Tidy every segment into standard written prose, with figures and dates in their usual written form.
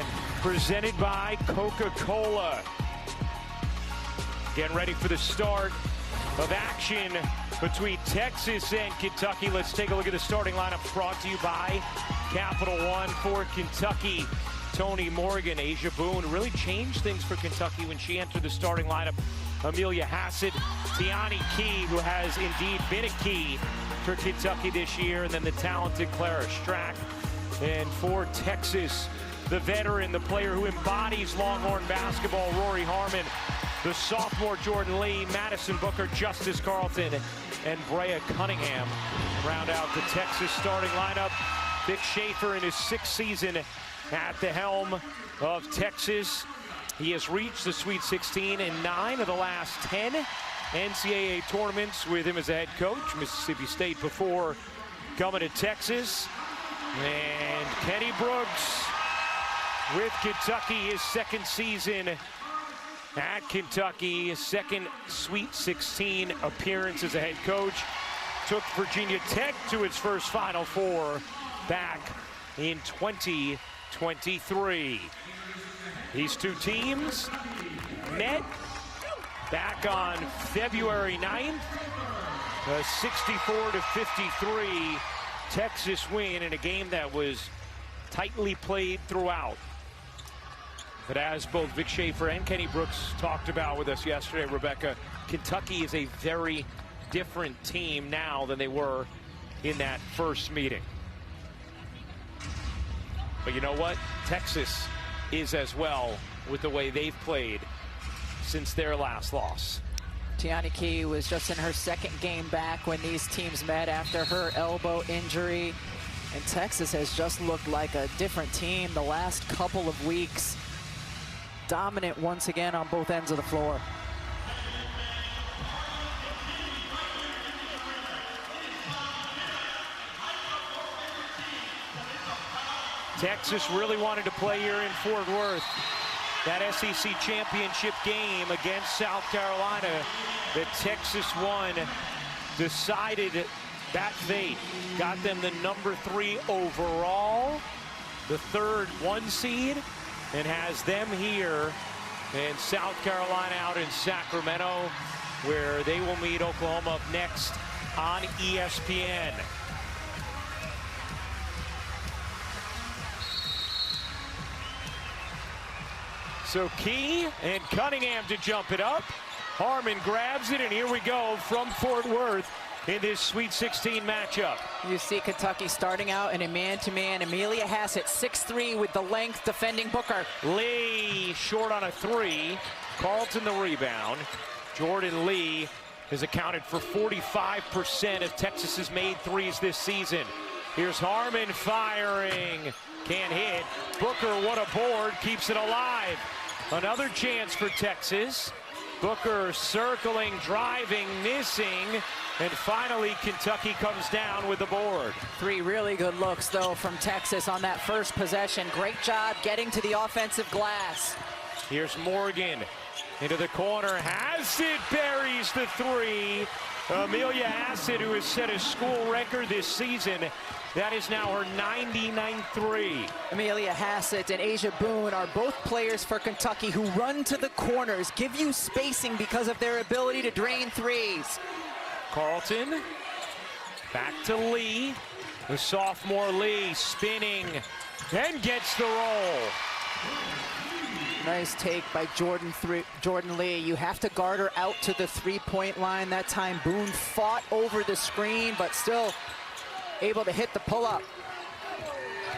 Action presented by Coca-Cola. Getting ready for the start of action between Texas and Kentucky. Let's take a look at the starting lineup brought to you by Capital One. For Kentucky, Tony Morgan. Asia Boone really changed things for Kentucky when she entered the starting lineup. Amelia Hassett, Tiani Key, who has indeed been a key for Kentucky this year, and then the talented Clara Strack. And for Texas, the veteran, the player who embodies Longhorn basketball, Rory Harmon, the sophomore Jordan Lee, Madison Booker, Justice Carlton, and Brea Cunningham round out the Texas starting lineup. Vic Schaefer in his 6th season at the helm of Texas. He has reached the Sweet 16 in 9 of the last 10 NCAA tournaments with him as a head coach. Mississippi State before coming to Texas. And Kenny Brooks with Kentucky, his 2nd season at Kentucky, his 2nd Sweet 16 appearance as a head coach. Took Virginia Tech to its first Final Four back in 2023. These two teams met back on February 9th. A 64-53 Texas win in a game that was tightly played throughout. But as both Vic Schaefer and Kenny Brooks talked about with us yesterday, Rebecca, Kentucky is a very different team now than they were in that first meeting. But you know what? Texas is as well with the way they've played since their last loss. Tiani Key was just in her 2nd game back when these teams met after her elbow injury. And Texas has just looked like a different team the last couple of weeks. Dominant once again on both ends of the floor. Texas really wanted to play here in Fort Worth. That SEC championship game against South Carolina that Texas won decided that fate. Got them the number 3 overall, the 3rd 1 seed, and has them here in South Carolina out in Sacramento, where they will meet Oklahoma up next on ESPN. So Key and Cunningham to jump it up. Harmon grabs it, and here we go from Fort Worth in this Sweet 16 matchup. You see Kentucky starting out in a man-to-man. Amelia Hassett, 6'3", with the length, defending Booker. Lee short on a 3. Carlton the rebound. Jordan Lee has accounted for 45% of Texas's made threes this season. Here's Harmon firing. Can't hit. Booker, what a board, keeps it alive. Another chance for Texas. Booker circling, driving, missing, and finally Kentucky comes down with the board. 3 really good looks, though, from Texas on that first possession. Great job getting to the offensive glass. Here's Morgan into the corner. Hassett buries the 3. Amelia Hassett, who has set a school record this season. That is now her 99th 3. Amelia Hassett and Asia Boone are both players for Kentucky who run to the corners, give you spacing because of their ability to drain threes. Carlton, back to Lee. The sophomore Lee spinning and gets the roll. Nice take by Jordan Lee. You have to guard her out to the 3-point line. That time Boone fought over the screen, but still able to hit the pull-up.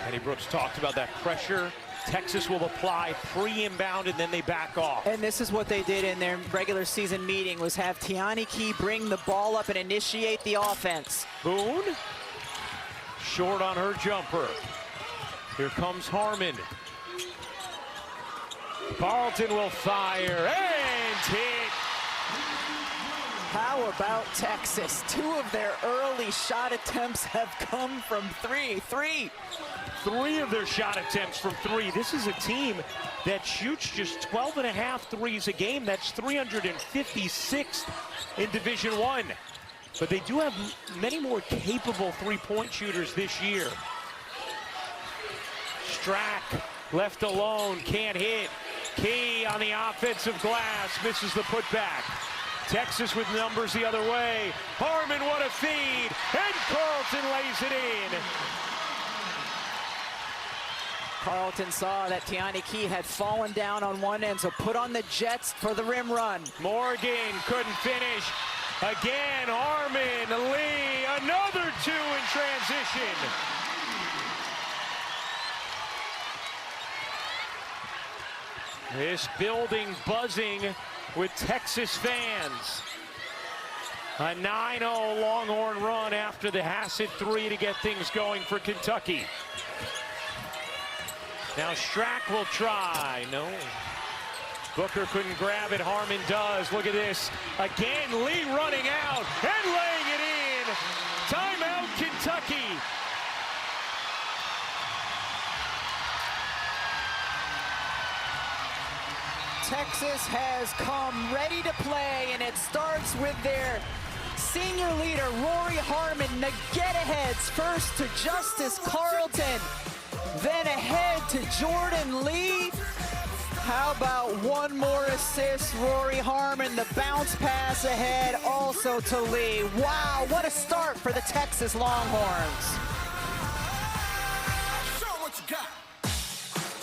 Kenny Brooks talked about that pressure Texas will apply pre-inbound and then they back off. And this is what they did in their regular season meeting, was have Tiani Key bring the ball up and initiate the offense. Boone, short on her jumper. Here comes Harmon. Carlton will fire and hit. How about Texas? 2 of their early shot attempts have come from 3. 3 of their shot attempts from 3. This is a team that shoots just 12.5 threes a game. That's 356 in Division I. But they do have many more capable three-point shooters this year. Strack left alone, can't hit. Key on the offensive glass, misses the putback. Texas with numbers the other way. Harmon, what a feed, and Carlton lays it in. Carlton saw that Tiani Key had fallen down on one end, so put on the Jets for the rim run. Morgan couldn't finish. Again, Harmon, Lee, another two in transition. This building buzzing with Texas fans. A 9-0 Longhorn run after the Hassett three to get things going for Kentucky. Now Strack will try. No. Booker couldn't grab it. Harmon does. Look at this. Again, Lee running out and laying it in. Timeout, Kentucky. Texas has come ready to play, and it starts with their senior leader, Rory Harmon. The get-aheads first to Justice Carlton, then ahead to Jordan Lee. How about one more assist, Rory Harmon, the bounce pass ahead also to Lee. Wow, what a start for the Texas Longhorns. Show what you got.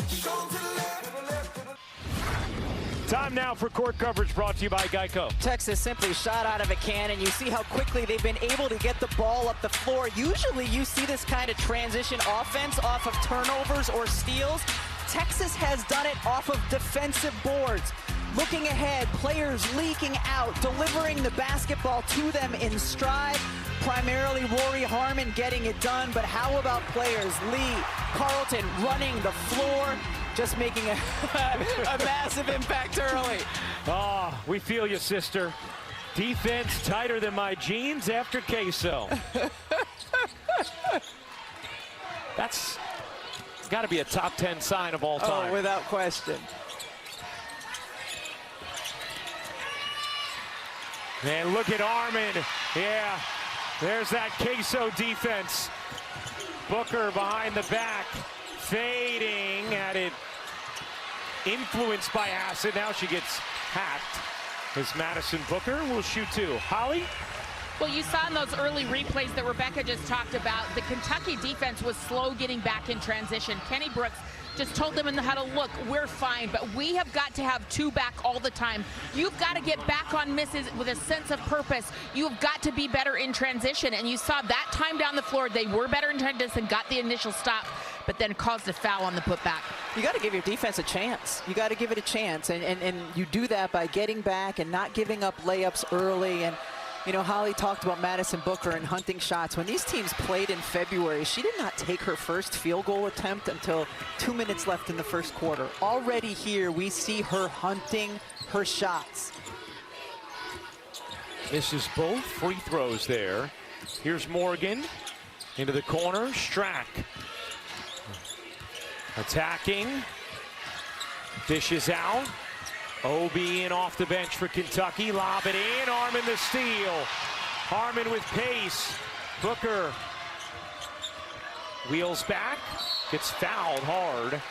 Show 'em to the left. Time now for court coverage brought to you by Geico. Texas simply shot out of a cannon. You see how quickly they've been able to get the ball up the floor. Usually you see this kind of transition offense off of turnovers or steals. Texas has done it off of defensive boards. Looking ahead, players leaking out, delivering the basketball to them in stride. Primarily Rory Harmon getting it done, but how about players? Lee, Carlton running the floor, just making a massive impact early. Oh, we feel you, sister. Defense tighter than my jeans after queso. That's got to be a top 10 sign of all time. Oh, without question. And look at Harmon. Yeah, there's that queso defense. Booker behind the back, fading at it. Influenced by Hassett. Now she gets hacked. As Madison Booker will shoot two. Holly? Well, you saw in those early replays that Rebecca just talked about, the Kentucky defense was slow getting back in transition. Kenny Brooks just told them in the huddle, look, we're fine, but we have got to have two back all the time. You've got to get back on misses with a sense of purpose. You've got to be better in transition. And you saw that time down the floor, they were better in transition, got the initial stop, but then caused a foul on the putback. You got to give your defense a chance. You got to give it a chance. And you do that by getting back and not giving up layups early. And you know, Holly talked about Madison Booker and hunting shots. When these teams played in February, she did not take her first field goal attempt until 2 minutes left in the first quarter. Already here, we see her hunting her shots. Misses both free throws there. Here's Morgan into the corner. Strack attacking. Dishes out. Obi in off the bench for Kentucky. Lob it in. Harmon the steal. Harmon with pace. Booker wheels back. Gets fouled hard.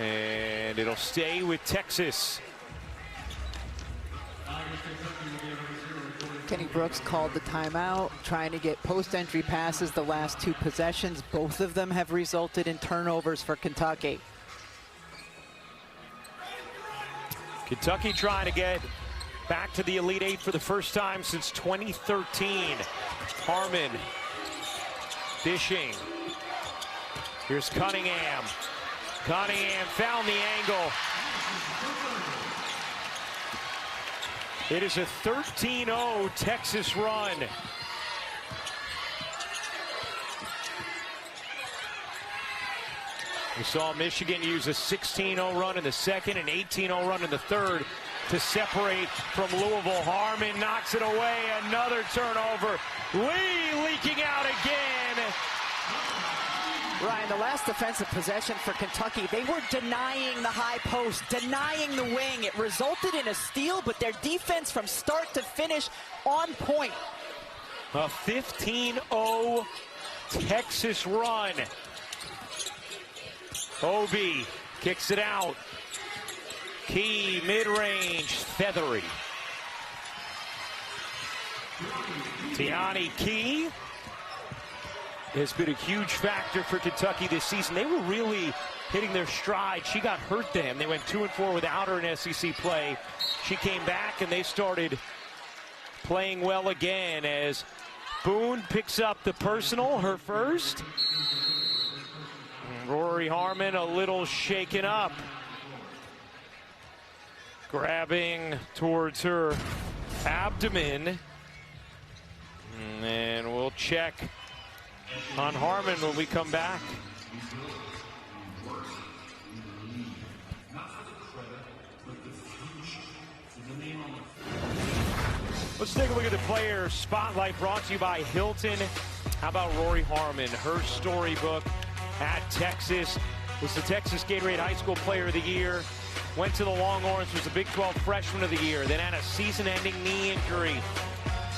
And it'll stay with Texas. Kenny Brooks called the timeout, trying to get post-entry passes the last two possessions. Both of them have resulted in turnovers for Kentucky. Kentucky trying to get back to the Elite Eight for the first time since 2013. Harmon dishing. Here's Cunningham. Cunningham found the angle. It is a 13-0 Texas run. We saw Michigan use a 16-0 run in the second and 18-0 run in the third to separate from Louisville. Harmon knocks it away. Another turnover. Lee leaking out again. Ryan, the last defensive possession for Kentucky, they were denying the high post, denying the wing. It resulted in a steal, but their defense from start to finish on point. A 15-0 Texas run. Obi Kicks it out. Key, mid-range, feathery. Tiani Key has been a huge factor for Kentucky this season. They were really hitting their stride. She got hurt then. They went 2-4 without her in SEC play. She came back and they started playing well again as Boone picks up the personal, her first. And Rory Harmon a little shaken up. Grabbing towards her abdomen. And we'll check on Harmon when we come back. Let's take a look at the player spotlight brought to you by Hilton. How about Rory Harmon? Her storybook at Texas was the Texas Gatorade High School Player of the Year. Went to the Longhorns, was the Big 12 Freshman of the Year, then had a season-ending knee injury.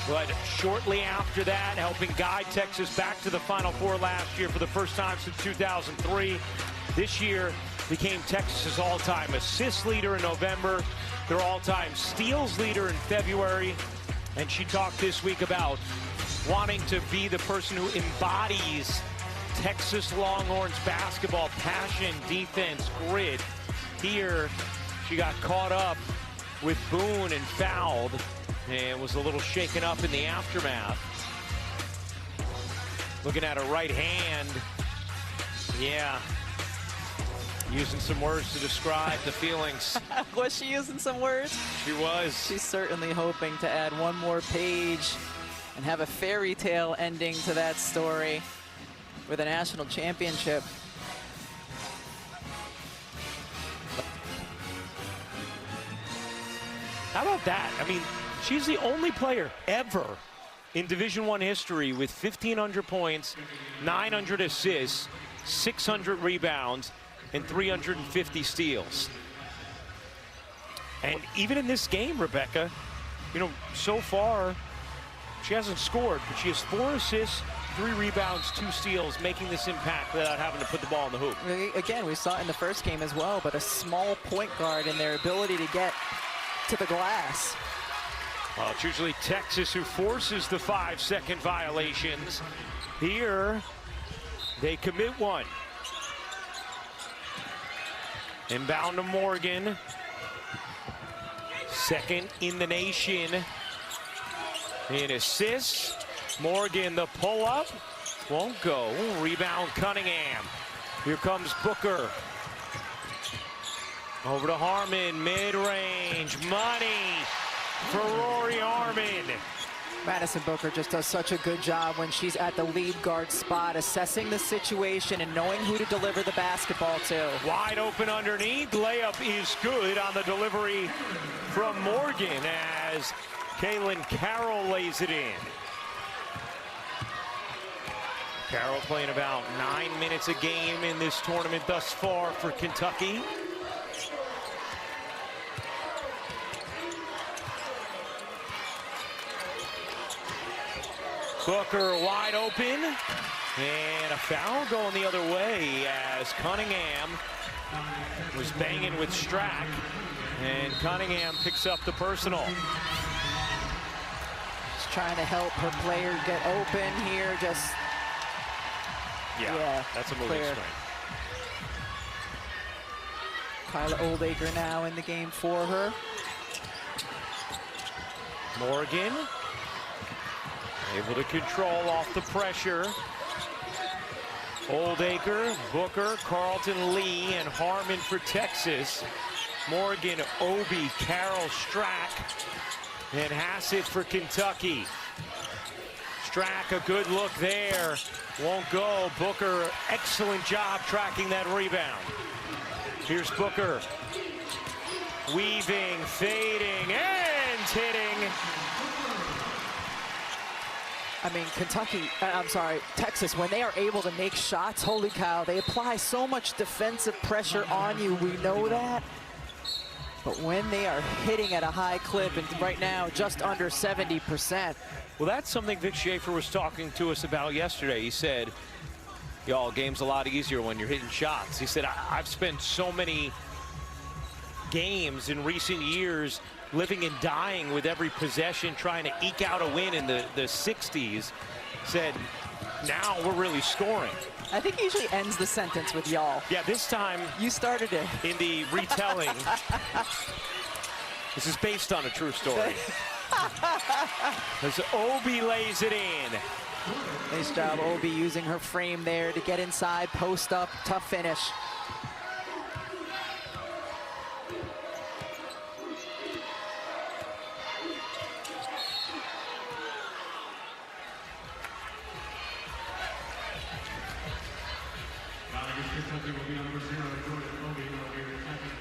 But shortly after that, helping guide Texas back to the Final Four last year for the first time since 2003. This year became Texas's all-time assist leader in November, their all-time steals leader in February. And she talked this week about wanting to be the person who embodies Texas Longhorns basketball, passion, defense, grit. Here, she got caught up with Boone and fouled and was a little shaken up in the aftermath. Looking at her right hand. Yeah. Using some words to describe the feelings. Was she using some words? She was. She's certainly hoping to add one more page and have a fairy tale ending to that story with a national championship. How about that? I mean, she's the only player ever in Division I history with 1,500 points, 900 assists, 600 rebounds, and 350 steals. And even in this game, Rebecca, you know, so far, she hasn't scored, but she has 4 assists, 3 rebounds, 2 steals, making this impact without having to put the ball in the hoop. Again, we saw it in the first game as well, but a small point guard and their ability to get to the glass. Well, it's usually Texas who forces the 5-second violations. Here, they commit one. Inbound to Morgan. Second in the nation in assists. Morgan, the pull-up. Won't go. Rebound, Cunningham. Here comes Booker. Over to Harmon, mid-range. Money for Rory Harmon. Madison Booker just does such a good job when she's at the lead guard spot, assessing the situation and knowing who to deliver the basketball to. Wide open underneath. Layup is good on the delivery from Morgan as Kaylin Carroll lays it in. Carroll playing about 9 minutes a game in this tournament thus far for Kentucky. Booker wide open, and a foul going the other way as Cunningham was banging with Strack, and Cunningham picks up the personal. Just trying to help her player get open here, just... Yeah, that's a moving clear. screen. Kyla Oldacre now in the game for her. Morgan able to control off the pressure. Oldacre, Booker, Carlton Lee, and Harmon for Texas. Morgan, Obi, Carroll, Strack, and Hassett for Kentucky. Strack, a good look there. Won't go. Booker, excellent job tracking that rebound. Here's Booker. Weaving, fading, and hitting. I mean, Texas, when they are able to make shots, holy cow, they apply so much defensive pressure on you. We know that. But when they are hitting at a high clip, and right now just under 70%. Well, that's something Vic Schaefer was talking to us about yesterday. He said, Y'all, game's a lot easier when you're hitting shots. He said, I've spent so many games in recent years living and dying with every possession, trying to eke out a win in the 60s. Said, now we're really scoring. I think he usually ends the sentence with y'all. Yeah, this time. You started it. In the retelling. This is based on a true story. As Obi lays it in. Nice job, Obi, using her frame there to get inside, post up, tough finish.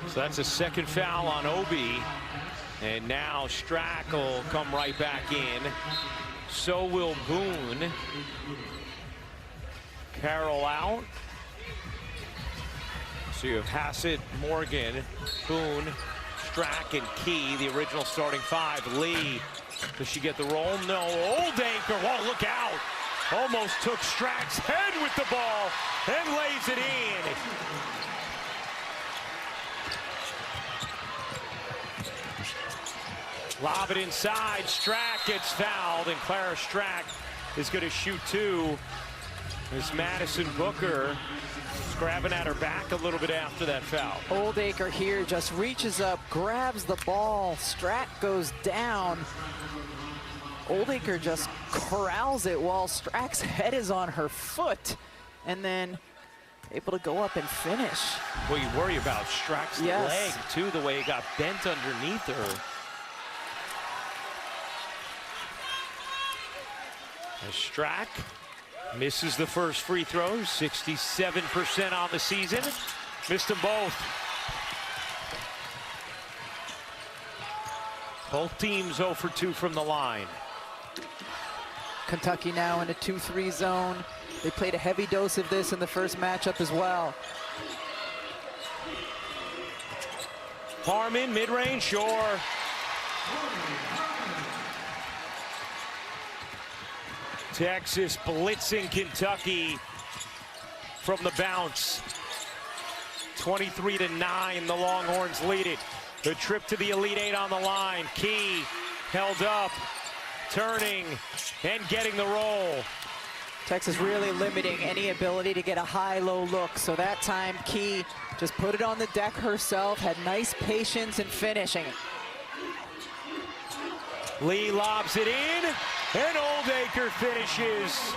So that's a second foul on Obi. And now Strack will come right back in. So will Boone. Carroll out. So you have Hassett, Morgan, Boone, Strack, and Key, the original starting five. Lee, does she get the roll? No. Oldacre, whoa, look out. Almost took Strack's head with the ball and lays it in. Lob it inside. Strack gets fouled, and Clara Strack is going to shoot two. As Madison Booker is grabbing at her back a little bit after that foul. Oldacre here just reaches up, grabs the ball. Strack goes down. Oldacre just corrals it while Strack's head is on her foot, and then able to go up and finish. Well, you worry about Strack's leg, too, the way it got bent underneath her. As Strack misses the first free throw, 67% on the season. Missed them both. Both teams 0 for 2 from the line. Kentucky now in a 2-3 zone. They played a heavy dose of this in the first matchup as well. Harmon, mid-range, sure. Texas blitzing Kentucky from the bounce. 23-9, the Longhorns lead it. The trip to the Elite Eight on the line. Key held up, turning, and getting the roll. Texas really limiting any ability to get a high-low look. So that time, Key just put it on the deck herself, had nice patience in finishing. Lee lobs it in, and Oldacre finishes.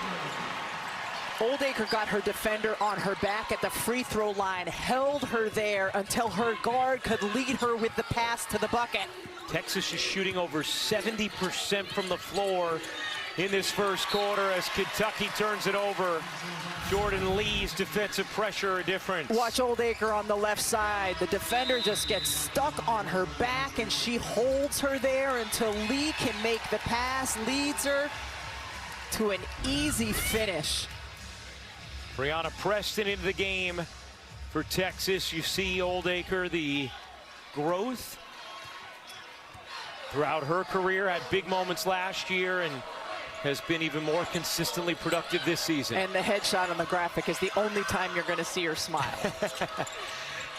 Oldacre got her defender on her back at the free throw line, held her there until her guard could lead her with the pass to the bucket. Texas is shooting over 70% from the floor in this first quarter as Kentucky turns it over. Jordan Lee's defensive pressure a difference. Watch Oldacre on the left side. The defender just gets stuck on her back, and she holds her there until Lee can make the pass, leads her to an easy finish. Brianna Preston into the game for Texas. You see Oldacre, the growth throughout her career, had big moments last year and has been even more consistently productive this season. And the headshot on the graphic is the only time you're going to see her smile.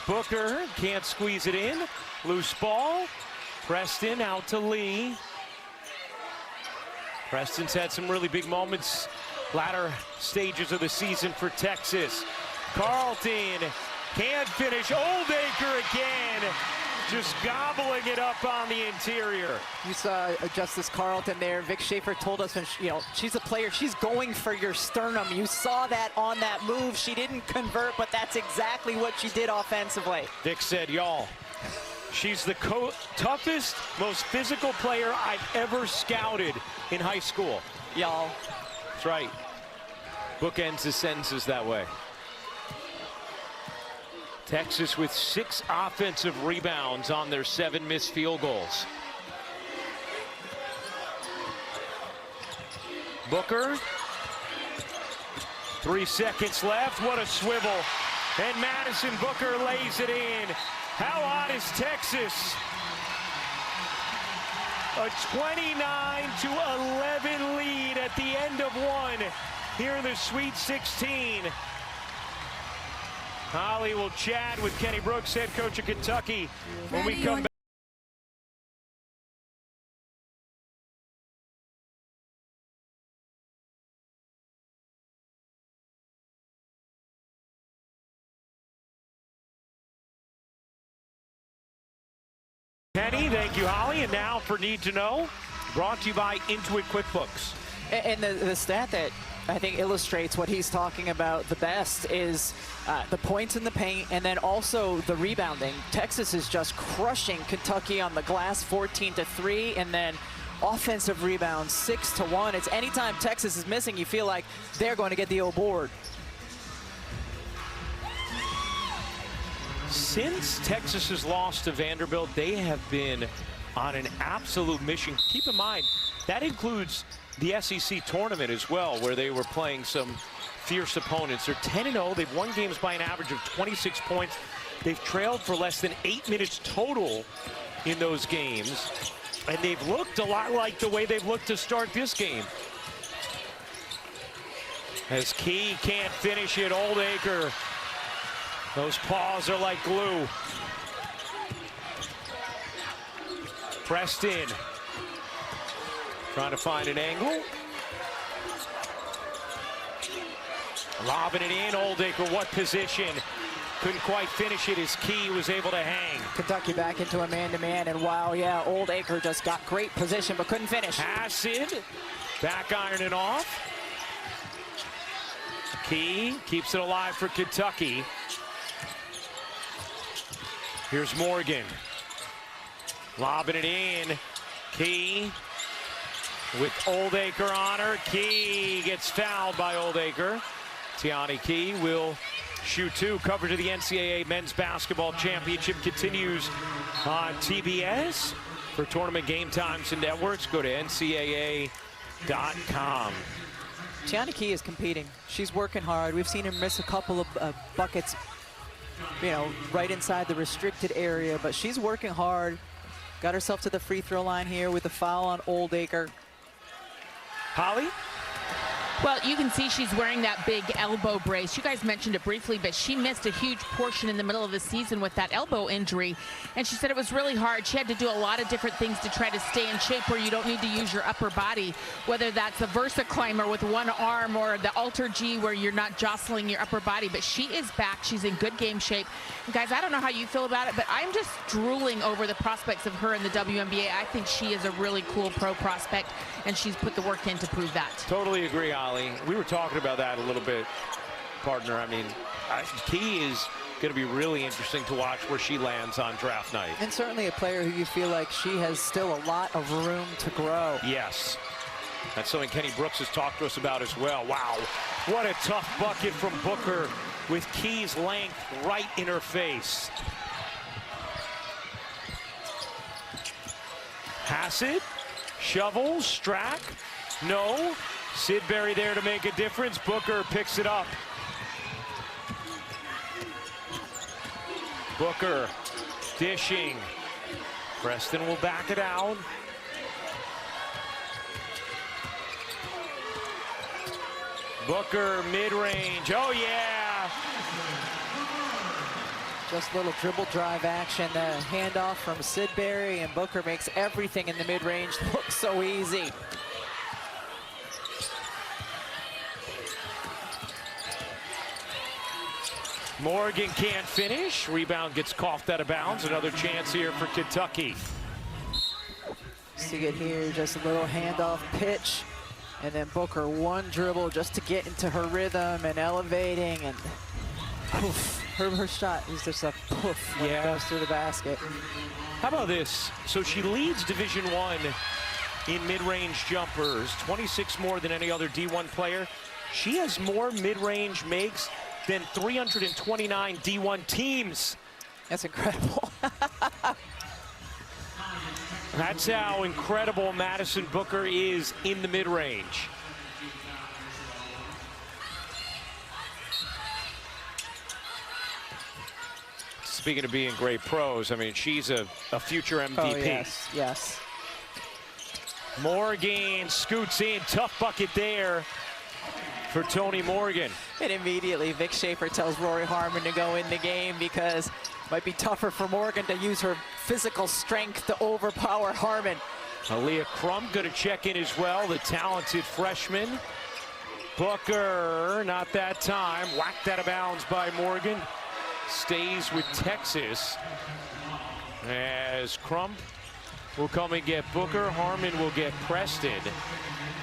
Booker can't squeeze it in. Loose ball. Preston out to Lee. Preston's had some really big moments latter stages of the season for Texas. Carlton can't finish. Oldacre again, just gobbling it up on the interior. You saw Justice Carlton there. Vic Schaefer told us, when she's a player, she's going for your sternum. You saw that on that move. She didn't convert, but that's exactly what she did offensively. Vic said, y'all, she's the toughest, most physical player I've ever scouted in high school. Y'all. That's right. Bookends his sentences that way. Texas with 6 offensive rebounds on their 7 missed field goals. Booker. 3 seconds left. What a swivel. And Madison Booker lays it in. How hot is Texas? A 29-11 lead at the end of one here in the Sweet 16. Holly will chat with Kenny Brooks, head coach of Kentucky, when we come back. Kenny, thank you, Holly. And now for Need to Know, brought to you by Intuit QuickBooks. And the stat that I think illustrates what he's talking about the best is the points in the paint and then also the rebounding. Texas is just crushing Kentucky on the glass, 14-3, and then offensive rebounds, 6-1. It's anytime Texas is missing, you feel like they're going to get the old board. Since Texas has lost to Vanderbilt, they have been on an absolute mission. Keep in mind, that includes the SEC tournament as well, where they were playing some fierce opponents. They're 10-0. They've won games by an average of 26 points. They've trailed for less than 8 minutes total in those games. And they've looked a lot like the way they've looked to start this game. As Key can't finish it, Oldacre. Those paws are like glue. Preston trying to find an angle. Lobbing it in, Oldacre, what position? Couldn't quite finish it as Key was able to hang. Kentucky back into a man-to-man, and wow, yeah, Oldacre just got great position but couldn't finish. Acid, back ironing off. Key keeps it alive for Kentucky. Here's Morgan. Lobbing it in. Key with Oldacre on her. Key gets fouled by Oldacre. Tiani Key will shoot two. Coverage of the NCAA Men's Basketball Championship continues on TBS. For tournament game times and networks, go to ncaa.com. Tiani Key is competing. She's working hard. We've seen her miss a couple of buckets, you know, right inside the restricted area, but she's working hard. Got herself to the free throw line here with a foul on Oldacre. Holly? Well, you can see she's wearing that big elbow brace. You guys mentioned it briefly, but she missed a huge portion in the middle of the season with that elbow injury. And she said it was really hard. She had to do a lot of different things to try to stay in shape where you don't need to use your upper body, whether that's a Versa climber with one arm or the Alter G where you're not jostling your upper body. But she is back. She's in good game shape. And guys, I don't know how you feel about it, but I'm just drooling over the prospects of her in the WNBA. I think she is a really cool pro prospect, and she's put the work in to prove that. Totally agree, Holly. We were talking about that a little bit, partner. I mean, Key is going to be really interesting to watch where she lands on draft night. And certainly a player who you feel like she has still a lot of room to grow. Yes. That's something Kenny Brooks has talked to us about as well. Wow. What a tough bucket from Booker with Key's length right in her face. Hassett, shovel, Strack, no. Sidbury there to make a difference. Booker picks it up. Booker dishing. Preston will back it out. Booker mid-range. Oh yeah. Just a little dribble drive action. The handoff from Sidbury, and Booker makes everything in the mid-range look so easy. Morgan can't finish. Rebound gets coughed out of bounds. Another chance here for Kentucky. See it here, just a little handoff pitch. And then Booker one dribble just to get into her rhythm and elevating. And poof, her shot is just a poof when it goes through the basket. How about this? So she leads Division I in mid-range jumpers, 26 more than any other D1 player. She has more mid-range makes than 329 D1 teams. That's incredible. That's how incredible Madison Booker is in the mid-range. Speaking of being great pros, I mean, she's a future MVP. Oh, yes, yes. Morgan scoots in, tough bucket there for Tony Morgan. And immediately Vic Schaefer tells Rory Harmon to go in the game because it might be tougher for Morgan to use her physical strength to overpower Harmon. Aaliyah Crump going to check in as well, the talented freshman. Booker, not that time, whacked out of bounds by Morgan. Stays with Texas as Crump will come and get Booker. Harmon will get Preston.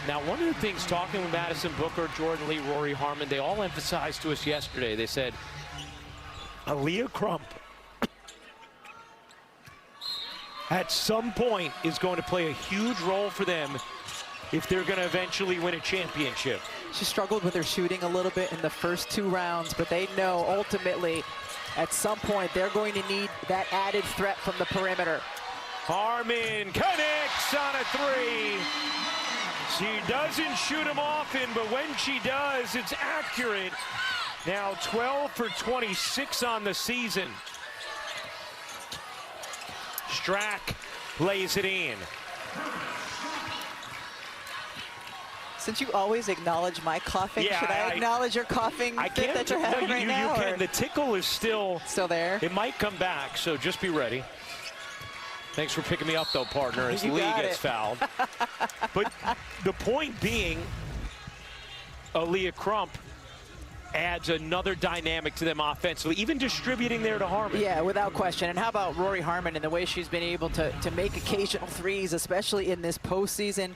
Now, one of the things, talking with Madison Booker, Jordan Lee, Rory Harmon, they all emphasized to us yesterday, they said, Aaliyah Crump at some point is going to play a huge role for them if they're going to eventually win a championship. She struggled with her shooting a little bit in the first 2 rounds, but they know ultimately at some point they're going to need that added threat from the perimeter. Harmon connects on a 3. She doesn't shoot them often, but when she does, it's accurate. Now 12 for 26 on the season. Strack lays it in. Since you always acknowledge my coughing, Yeah, should I acknowledge your coughing fit that you're having right now? You can. The tickle is still there. It might come back, so just be ready. Thanks for picking me up, though, partner, as Lee gets fouled. But the point being, Aaliyah Crump adds another dynamic to them offensively, even distributing there to Harmon. Yeah, without question. And how about Rory Harmon and the way she's been able to make occasional threes, especially in this postseason.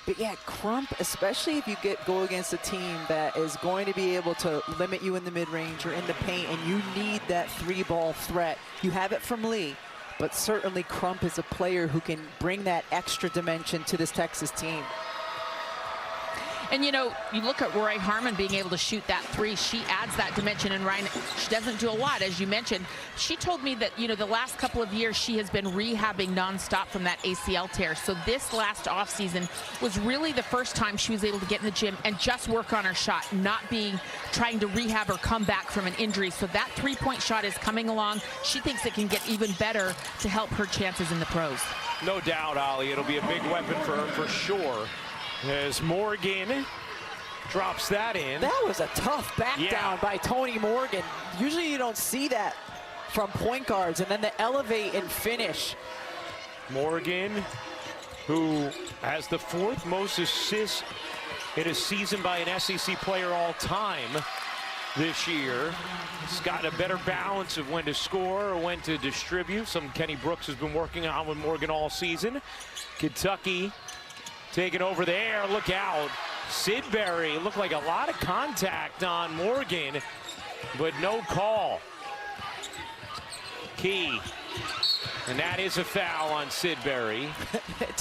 But yeah, Crump, especially if you go against a team that is going to be able to limit you in the mid-range or in the paint, and you need that 3-ball threat. You have it from Lee, but certainly Crump is a player who can bring that extra dimension to this Texas team. And, you know, you look at Rory Harmon being able to shoot that 3. She adds that dimension. And, Ryan, she doesn't do a lot, as you mentioned. She told me that, you know, the last couple of years she has been rehabbing nonstop from that ACL tear. So this last offseason was really the first time she was able to get in the gym and just work on her shot, not trying to rehab or come back from an injury. So that 3-point shot is coming along. She thinks it can get even better to help her chances in the pros. No doubt, Ollie. It'll be a big weapon for her for sure. As Morgan drops that in. That was a tough back down by Tony Morgan. Usually you don't see that from point guards, and then the elevate and finish. Morgan, who has the 4th most assists in a season by an SEC player all time this year. He's got a better balance of when to score or when to distribute. Something Kenny Brooks has been working on with Morgan all season. Kentucky taking over there. Look out. Sidbury looked like a lot of contact on Morgan, but no call. Key. And that is a foul on Sidbury.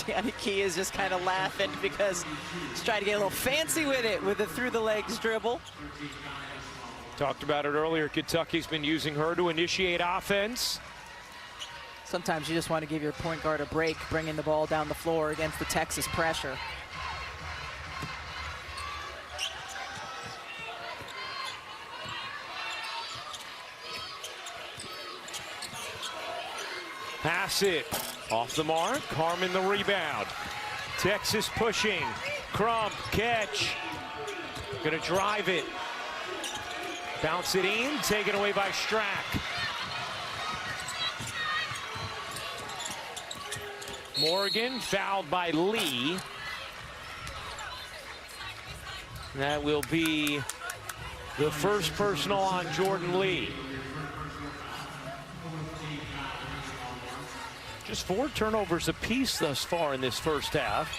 Danny Key is just kind of laughing because he's trying to get a little fancy with it, with a through-the-legs dribble. Talked about it earlier. Kentucky's been using her to initiate offense. Sometimes you just want to give your point guard a break, bringing the ball down the floor against the Texas pressure. Pass it. Off the mark. Harmon the rebound. Texas pushing. Crump, catch. Gonna drive it. Bounce it in. Taken away by Strack. Morgan fouled by Lee. That will be the first personal on Jordan Lee. Just 4 turnovers apiece thus far in this first half.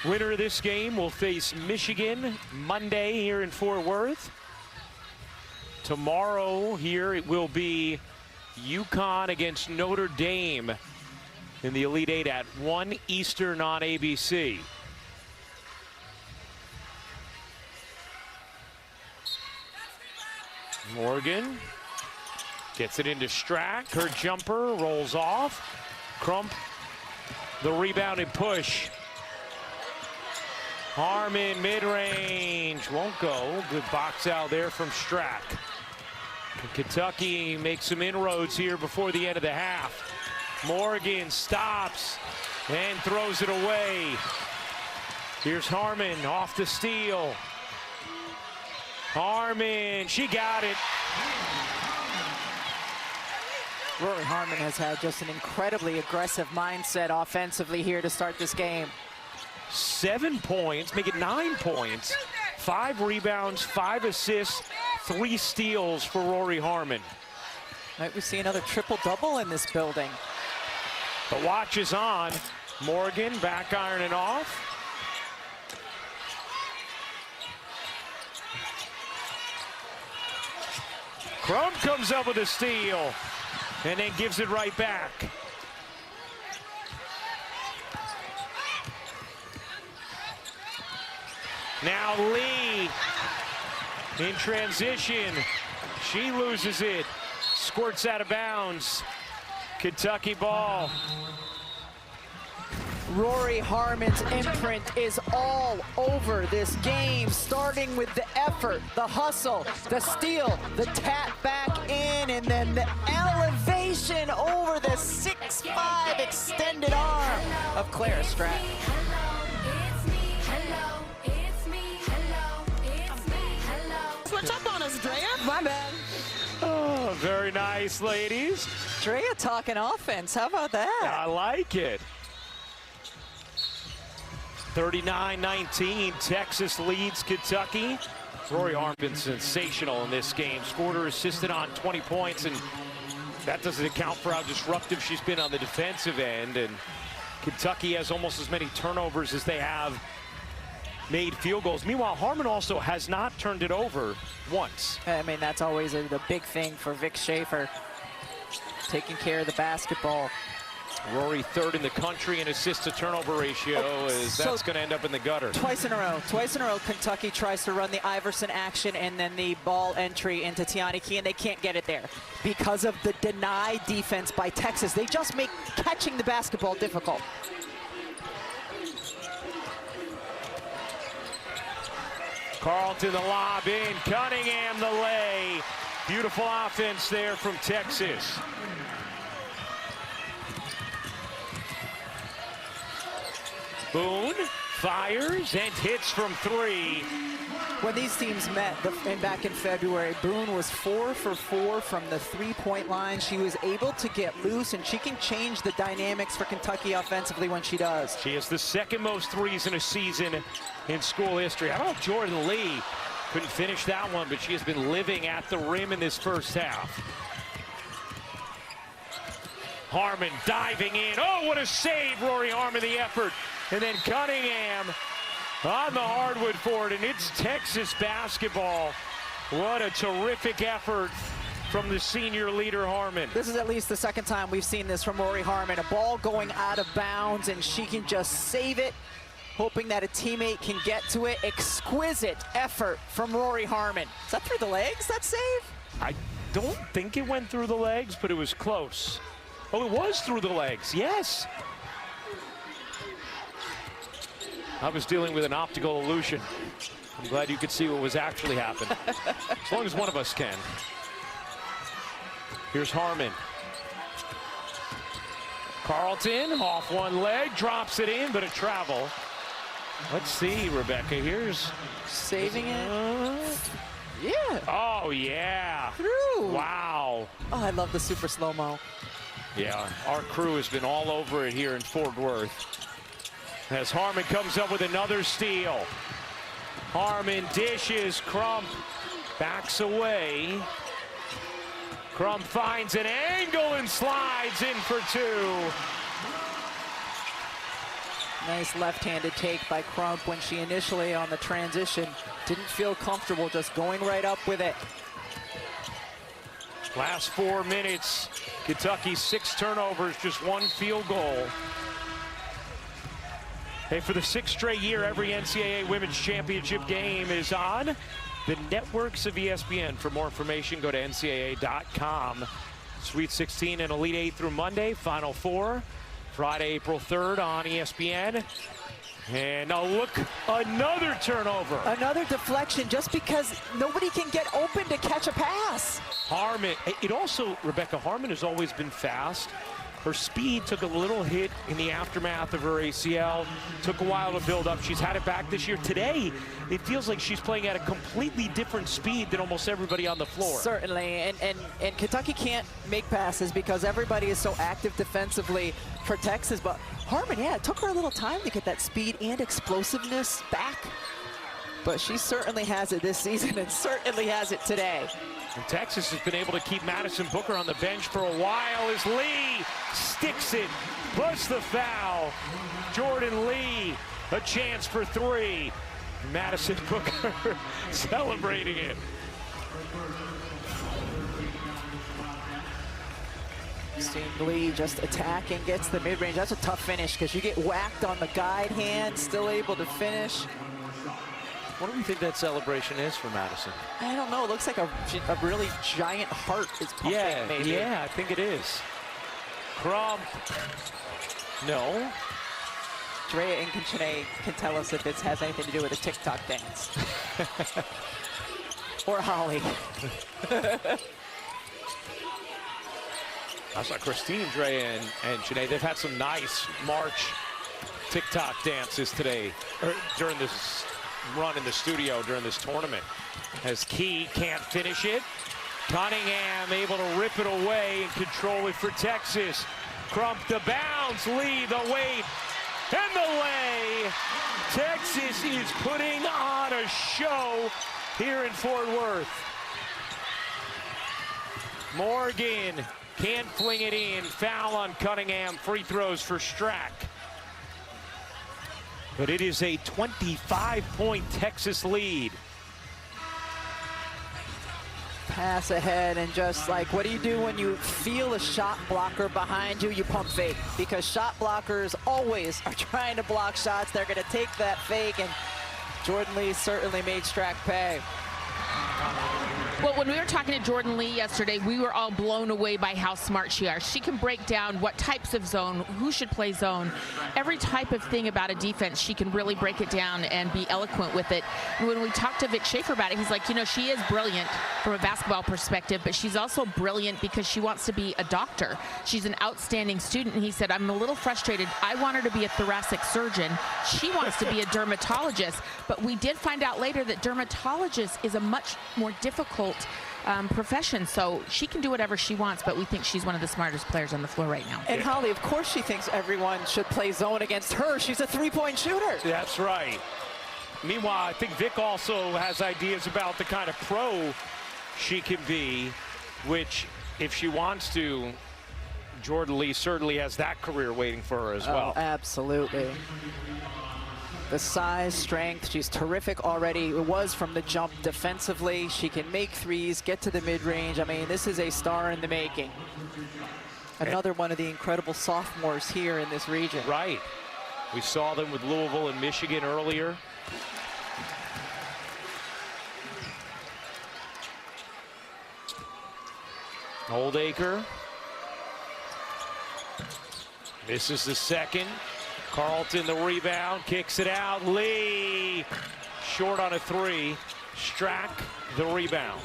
Winner of this game will face Michigan Monday here in Fort Worth. Tomorrow here it will be UConn against Notre Dame in the Elite 8 at 1 Eastern on ABC. Morgan gets it into Strack. Her jumper rolls off. Crump, the rebound and push. Harmon mid-range, won't go. Good box out there from Strack. Kentucky makes some inroads here before the end of the half. Morgan stops and throws it away. Here's Harmon off the steal. Harmon, she got it. Rory Harmon has had just an incredibly aggressive mindset offensively here to start this game. 7 points, make it 9 points. 5 rebounds, 5 assists, 3 steals for Rory Harmon. Might we see another triple-double in this building? The watch is on. Morgan back ironing off. Crump comes up with a steal and then gives it right back. Now Lee in transition. She loses it. Squirts out of bounds. Kentucky ball. Rory Harmon's imprint is all over this game, starting with the effort, the hustle, the steal, the tap back in, and then the elevation over the 6'5" extended arm of Clara Stratton. Switch up on us, Drea. My bad. Oh, very nice, ladies. Drea talking offense. How about that? I like it. 39-19, Texas leads Kentucky. Rory Harmon sensational in this game. Scored or assisted on 20 points, and that doesn't account for how disruptive she's been on the defensive end. And Kentucky has almost as many turnovers as they have made field goals. Meanwhile, Harmon also has not turned it over once. I mean, that's always the big thing for Vic Schaefer, taking care of the basketball. Rory third in the country in assist-to-turnover ratio, as that's going to end up in the gutter. Twice in a row, Kentucky tries to run the Iverson action and then the ball entry into Tiani Key, and they can't get it there because of the deny defense by Texas. They just make catching the basketball difficult. Carlton the lob in, Cunningham the lay. Beautiful offense there from Texas. Boone fires and hits from 3. When these teams met back in February, Boone was 4 for 4 from the three-point line. She was able to get loose, and she can change the dynamics for Kentucky offensively when she does. She has the second most threes in a season in school history. I don't know if Jordan Lee couldn't finish that one, but she has been living at the rim in this first half. Harmon diving in. Oh, what a save, Rory Harmon, the effort. And then Cunningham on the hardwood for it, and it's Texas basketball. What a terrific effort from the senior leader, Harmon. This is at least the second time we've seen this from Rory Harmon. A ball going out of bounds, and she can just save it, hoping that a teammate can get to it. Exquisite effort from Rory Harmon. Is that through the legs, that save? I don't think it went through the legs, but it was close. Oh, it was through the legs, yes. I was dealing with an optical illusion. I'm glad you could see what was actually happening. As long as one of us can. Here's Harmon. Carlton off one leg, drops it in, but a travel. Let's see, Rebecca. Here's saving it. Yeah. Oh, yeah. Through. Wow. Oh, I love the super slow-mo. Yeah, our crew has been all over it here in Fort Worth. As Harmon comes up with another steal. Harmon dishes, Crump backs away. Crump finds an angle and slides in for 2. Nice left-handed take by Crump when she initially on the transition didn't feel comfortable just going right up with it. Last 4 minutes, Kentucky 6 turnovers, just 1 field goal. Hey, for the 6th straight year, every NCAA Women's Championship game is on the networks of ESPN. For more information, go to ncaa.com. Sweet 16 and Elite 8 through Monday. Final 4, Friday, April 3rd on ESPN. And now look, another turnover. Another deflection just because nobody can get open to catch a pass. Harmon, it also, Rebecca, Harmon has always been fast. Her speed took a little hit in the aftermath of her ACL. Took a while to build up. She's had it back this year. Today, it feels like she's playing at a completely different speed than almost everybody on the floor. Certainly, and Kentucky can't make passes because everybody is so active defensively for Texas. But Harmon, yeah, it took her a little time to get that speed and explosiveness back. But she certainly has it this season and certainly has it today. And Texas has been able to keep Madison Booker on the bench for a while as Lee sticks it, plus the foul. Jordan Lee, a chance for three. Madison Booker celebrating it. Seeing Lee just attacking, gets the mid-range. That's a tough finish because you get whacked on the guide hand, still able to finish. What do we think that celebration is for Madison? I don't know. It looks like a really giant heart is pumping, maybe. Yeah, I think it is. Crump. No. Drea and Kinchene can tell us if it has anything to do with a TikTok dance. Or Holly. I saw Christine, Drea, and Sinead. They've had some nice March TikTok dances today, or during this run in the studio during this tournament. As Key can't finish it. Cunningham able to rip it away and control it for Texas. Crump the bounce, Lee the weight, and the lay. Texas is putting on a show here in Fort Worth. Morgan can't fling it in. Foul on Cunningham. Free throws for Strack. But it is a 25-point Texas lead. Pass ahead and just like, what do you do when you feel a shot blocker behind you? You pump fake, because shot blockers always are trying to block shots. They're going to take that fake, and Jordan Lee certainly made Strack pay. Well, when we were talking to Jordan Lee yesterday, we were all blown away by how smart she is. She can break down what types of zone, who should play zone, every type of thing about a defense. She can really break it down and be eloquent with it. And when we talked to Vic Schaefer about it, he's like, you know, she is brilliant from a basketball perspective, but she's also brilliant because she wants to be a doctor. She's an outstanding student. And he said, I'm a little frustrated. I want her to be a thoracic surgeon. She wants to be a dermatologist. But we did find out later that dermatologist is a much more difficult profession, so she can do whatever she wants, but we think she's one of the smartest players on the floor right now. And Holly, of course she thinks everyone should play zone against her. She's a three-point shooter. That's right. Meanwhile, I think Vic also has ideas about the kind of pro she can be, which, if she wants to, Jordan Lee certainly has that career waiting for her as well. Absolutely. The size, strength, she's terrific already. It was from the jump defensively. She can make threes, get to the mid-range. I mean, this is a star in the making. Another one of the incredible sophomores here in this region. Right. We saw them with Louisville and Michigan earlier. Oldacre. Misses the second. Carlton the rebound, kicks it out. Lee short on a three. Strack the rebound.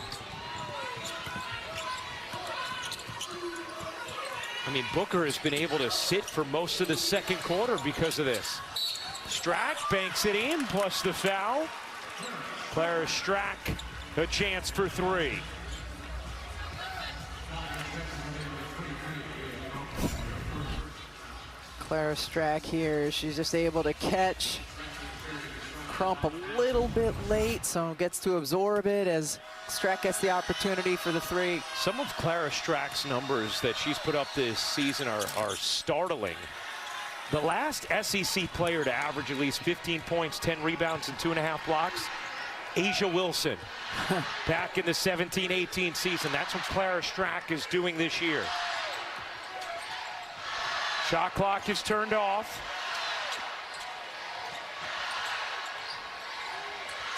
I mean, Booker has been able to sit for most of the second quarter because of this. Strack banks it in, plus the foul. Clara Strack, a chance for three. Clara Strack here, she's just able to catch Crump a little bit late, so gets to absorb it as Strack gets the opportunity for the three. Some of Clara Strack's numbers that she's put up this season are startling. The last SEC player to average at least 15 points, 10 rebounds, and 2.5 blocks, Asia Wilson, back in the 17-18 season. That's what Clara Strack is doing this year. Shot clock is turned off.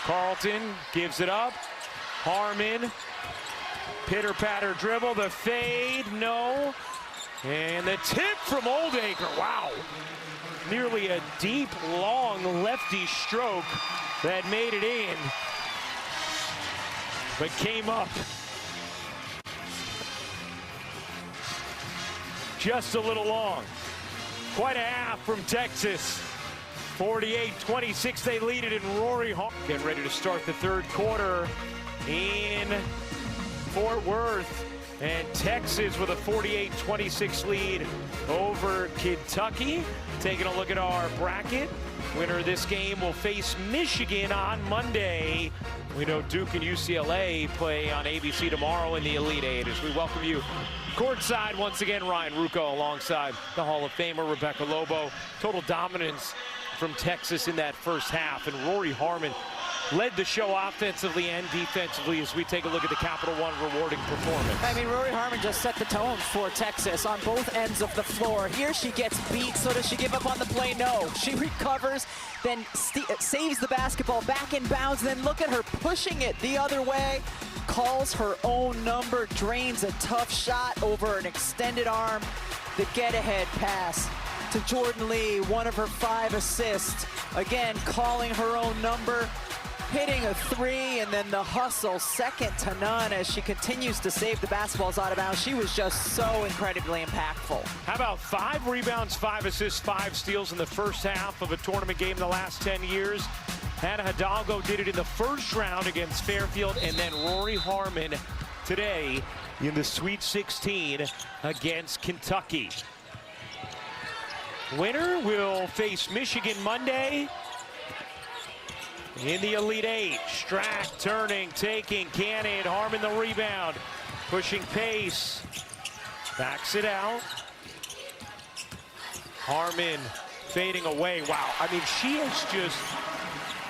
Carlton gives it up. Harmon, pitter-patter dribble, the fade, no. And the tip from Oldacre, wow. Nearly a deep, long lefty stroke that made it in, but came up. just a little long. Quite a half from Texas. 48-26, they lead it, and Rory Harmon getting ready to start the third quarter in Fort Worth. And Texas with a 48-26 lead over Kentucky. Taking a look at our bracket. Winner of this game will face Michigan on Monday. We know Duke and UCLA play on ABC tomorrow in the Elite Eight. As we welcome you courtside once again, Ryan Ruocco alongside the Hall of Famer Rebecca Lobo. Total dominance from Texas in that first half, and Rory Harmon led the show offensively and defensively as we take a look at the Capital One rewarding performance. I mean, Rory Harmon just set the tone for Texas on both ends of the floor. Here she gets beat, so does she give up on the play? No. She recovers, then saves the basketball back in bounds, then look at her pushing it the other way. Calls her own number, drains a tough shot over an extended arm. The get-ahead pass to Jordan Lee, one of her 5 assists. Again, calling her own number. Hitting a 3, and then the hustle, second to none, as she continues to save the basketballs out of bounds. She was just so incredibly impactful. How about 5 rebounds, 5 assists, 5 steals in the first half of a tournament game in the last 10 years? Hannah Hidalgo did it in the first round against Fairfield, and then Rory Harmon today in the Sweet 16 against Kentucky. Winner will face Michigan Monday in the Elite Eight. Strack turning, taking, can it? Harmon the rebound, pushing pace, backs it out. Harmon fading away. Wow, I mean, she has just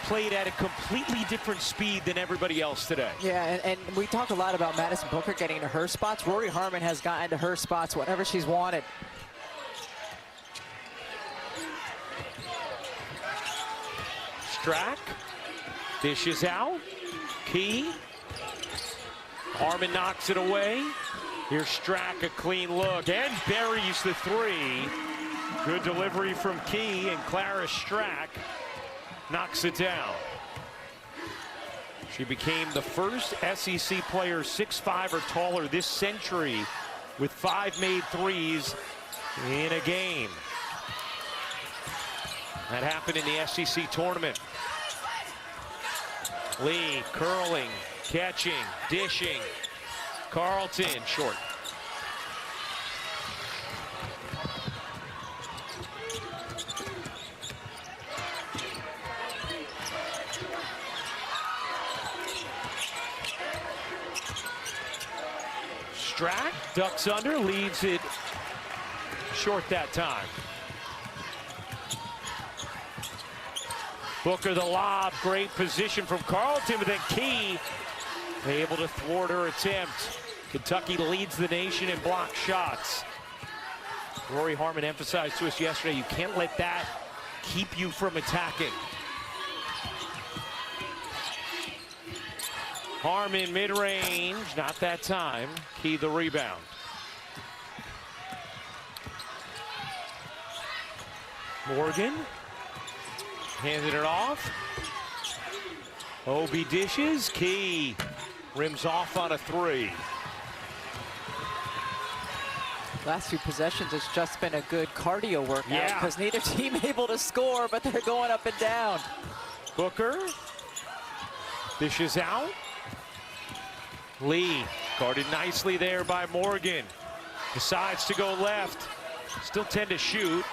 played at a completely different speed than everybody else today. Yeah, and we talk a lot about Madison Booker getting to her spots. Rory Harmon has gotten to her spots whenever she's wanted. Strack dishes out. Key. Harmon knocks it away. Here's Strack, a clean look, and buries the 3. Good delivery from Key, and Clara Strack knocks it down. She became the first SEC player 6'5" or taller this century with 5 made threes in a game. That happened in the SEC tournament. Lee curling, catching, dishing. Carlton short. Strack ducks under, leaves it short that time. Booker the lob, great position from Carlton, but then Key able to thwart her attempt. Kentucky leads the nation in block shots. Rory Harmon emphasized to us yesterday, you can't let that keep you from attacking. Harmon mid-range, not that time. Key the rebound. Morgan handed it off. Obi dishes. Key rims off on a 3. Last few possessions, it's just been a good cardio workout because neither team able to score, but they're going up and down. Booker dishes out. Lee guarded nicely there by Morgan. Decides to go left. Still 10 to shoot.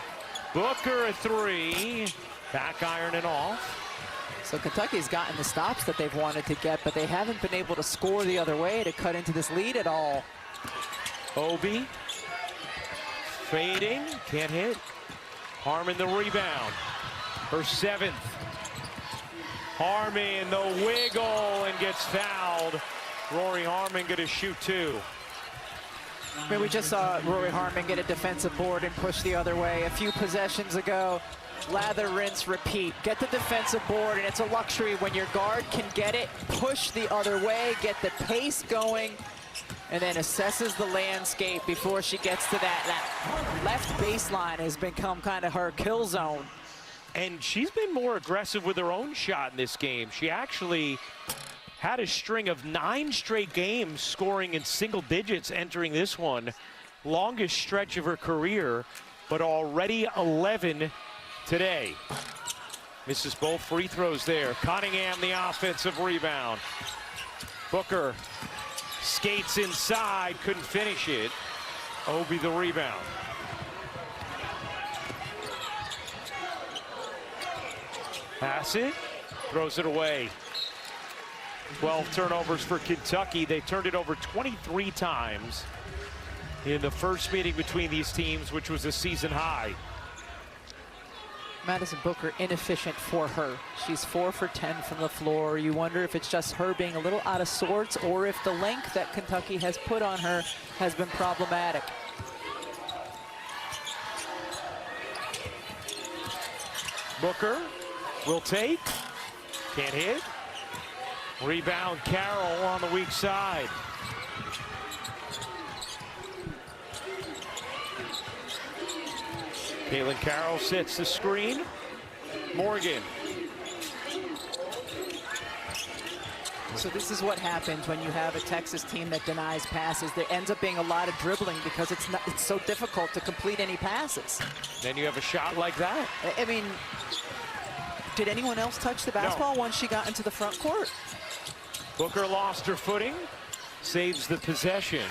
Booker a 3. Back iron and off. So Kentucky's gotten the stops that they've wanted to get, but they haven't been able to score the other way to cut into this lead at all. Obi fading, can't hit. Harmon the rebound. Her 7th. Harmon the wiggle and gets fouled. Rory Harmon going to shoot 2. I mean, we just saw Rory Harmon get a defensive board and push the other way a few possessions ago. Lather, rinse, repeat. Get the defensive board, and it's a luxury when your guard can get it, push the other way, get the pace going, and then assesses the landscape before she gets to that. That left baseline has become kind of her kill zone. And she's been more aggressive with her own shot in this game. She actually had a string of 9 straight games scoring in single digits entering this one. longest stretch of her career, but already 11 today. Misses both free throws there. Cunningham, the offensive rebound. Booker skates inside, couldn't finish it. Obi the rebound. Pass it, throws it away. 12 turnovers for Kentucky. They turned it over 23 times in the first meeting between these teams, which was a season high. Madison Booker inefficient for her. She's 4 for 10 from the floor. You wonder if it's just her being a little out of sorts or if the length that Kentucky has put on her has been problematic. Booker will take, can't hit. Rebound Carroll on the weak side. Caitlin Carroll sets the screen. Morgan. So this is what happens when you have a Texas team that denies passes. There ends up being a lot of dribbling because it's so difficult to complete any passes. Then you have a shot like that. I mean, did anyone else touch the basketball once she got into the front court? Booker lost her footing, saves the possession.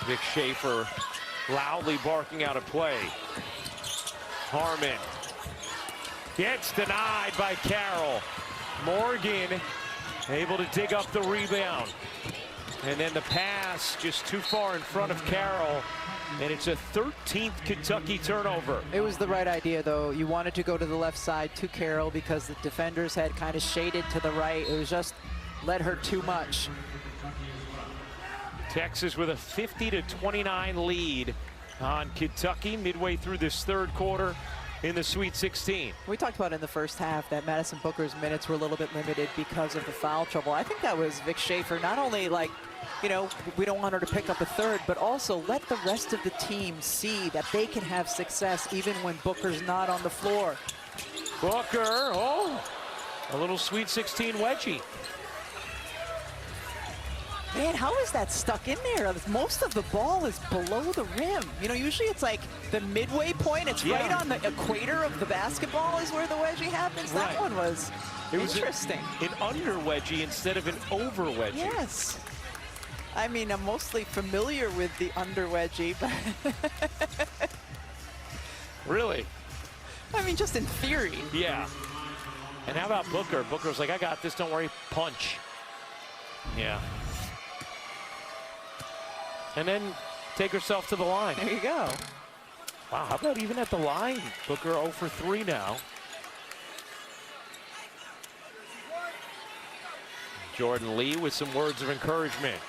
Vic Schaefer loudly barking out a play. Harmon gets denied by Carroll. Morgan able to dig up the rebound. And then the pass just too far in front of Carroll. And it's a 13th Kentucky turnover. It was the right idea, though. You wanted to go to the left side to Carroll because the defenders had kind of shaded to the right. It was just led her too much. Texas with a 50-29 lead on Kentucky midway through this third quarter in the Sweet 16. We talked about in the first half that Madison Booker's minutes were a little bit limited because of the foul trouble. I think that was Vic Schaefer, not only like, you know, we don't want her to pick up a third, but also let the rest of the team see that they can have success even when Booker's not on the floor. Booker, oh, a little Sweet 16 wedgie. Man, how is that stuck in there? Most of the ball is below the rim. You know, usually it's like the midway point. It's right on the equator of the basketball is where the wedgie happens. Right. That one was interesting. An under wedgie instead of an over wedgie. Yes. I mean, I'm mostly familiar with the under wedgie, but Really? I mean, just in theory. Yeah. And how about Booker? Booker's like, I got this, don't worry, punch. Yeah. And then take herself to the line. There you go. Wow, how about even at the line? Booker 0 for 3 now. Jordan Lee with some words of encouragement.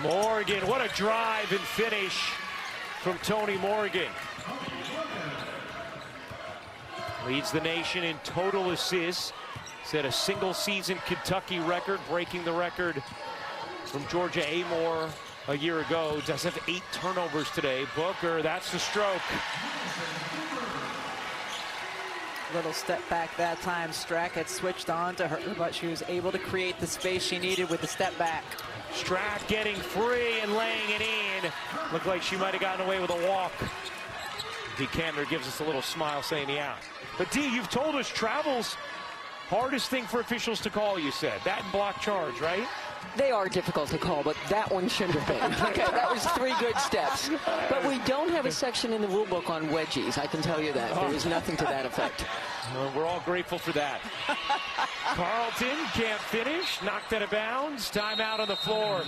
Morgan, what a drive and finish from Toni Morgan. Leads the nation in total assists. Set a single season Kentucky record, breaking the record from Georgia Amore a year ago. Does have 8 turnovers today. Booker, that's the stroke. Little step back that time. Strack had switched on to her, but she was able to create the space she needed with the step back. Strack getting free and laying it in. Looked like she might have gotten away with a walk. D. Camner gives us a little smile saying yeah. But D, you've told us travel's hardest thing for officials to call, you said. That and block charge, right? They are difficult to call, but that one shouldn't have been. Okay, that was 3 good steps. But we don't have a section in the rule book on wedgies, I can tell you that. There is nothing to that effect. Well, we're all grateful for that. Carlton can't finish, knocked out of bounds. Timeout on the floor.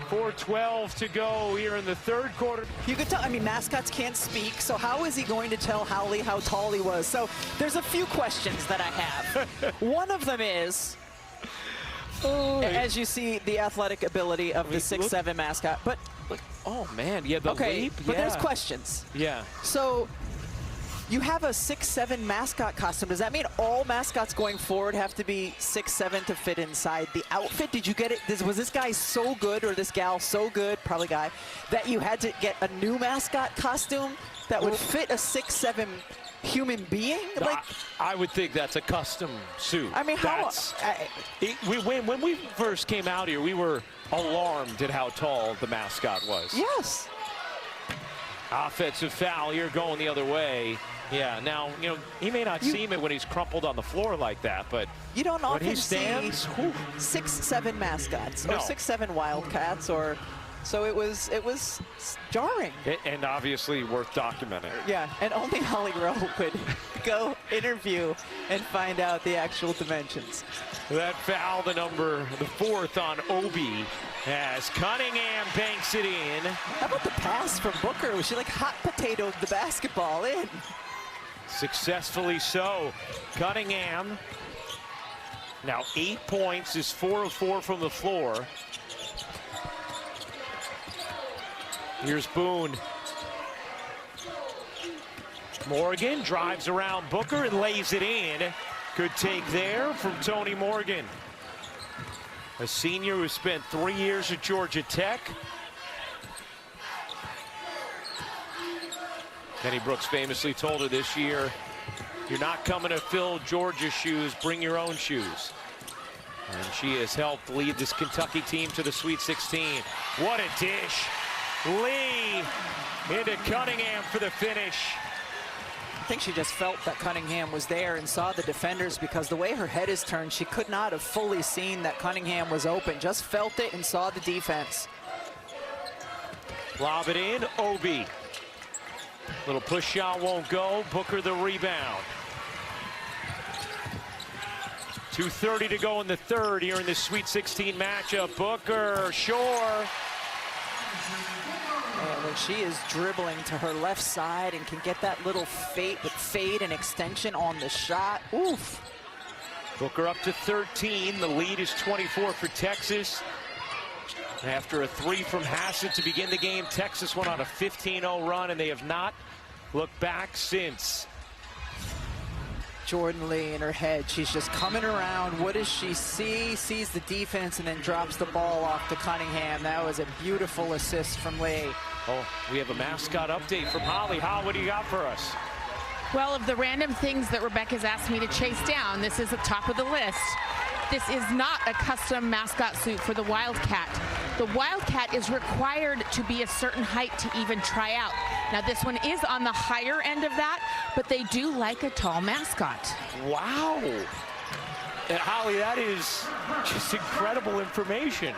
4:12 to go here in the third quarter. You could tell, I mean, mascots can't speak, so how is he going to tell Howley how tall he was? So there's a few questions that I have. One of them is, as you see, the athletic ability of the 6'7" mascot. But oh man, yeah, the leap. But yeah. there's questions. Yeah. So You have a 6'7" mascot costume. Does that mean all mascots going forward have to be 6'7" to fit inside the outfit? Did you get it? Was this guy so good, or this gal so good, probably guy, that you had to get a new mascot costume that would fit a 6'7" human being? Like, I would think that's a custom suit. I mean, when we first came out here, we were alarmed at how tall the mascot was. Yes. Offensive foul here, going the other way. Yeah, now, you know, he may not seem it when he's crumpled on the floor like that, but you don't often when he stands, see 6'7" mascots or 6'7" Wildcats, or so it was jarring. And obviously worth documenting. Yeah, and only Holly Rowe would go interview and find out the actual dimensions. That foul, the fourth on Obi, as Cunningham banks it in. How about the pass from Booker? She like hot potatoed the basketball in. Successfully so. Cunningham, now 8 points, is 4 of 4 from the floor. Here's Boone. Morgan drives around Booker and lays it in. Good take there from Tony Morgan. A senior who spent 3 years at Georgia Tech. Kenny Brooks famously told her this year, you're not coming to fill Georgia's shoes, bring your own shoes. And she has helped lead this Kentucky team to the Sweet 16. What a dish. Lee into Cunningham for the finish. I think she just felt that Cunningham was there and saw the defenders, because the way her head is turned, she could not have fully seen that Cunningham was open. Just felt it and saw the defense. Lob it in, Obi. Little push shot won't go. Booker the rebound. 2:30 to go in the third here in this Sweet 16 matchup. Booker, Shore. And when she is dribbling to her left side and can get that little fade and extension on the shot, oof. Booker up to 13. The lead is 24 for Texas. After a 3 from Hassett to begin the game, Texas went on a 15-0 run, and they have not looked back since. Jordan Lee in her head, she's just coming around. What does she see? Sees the defense and then drops the ball off to Cunningham. That was a beautiful assist from Lee. Oh, we have a mascot update from Holly. Hol, what do you got for us? Well, of the random things that Rebecca's asked me to chase down, this is at the top of the list. This is not a custom mascot suit for the Wildcat. The Wildcat is required to be a certain height to even try out. Now, this one is on the higher end of that, but they do like a tall mascot. Wow. And Holly, that is just incredible information.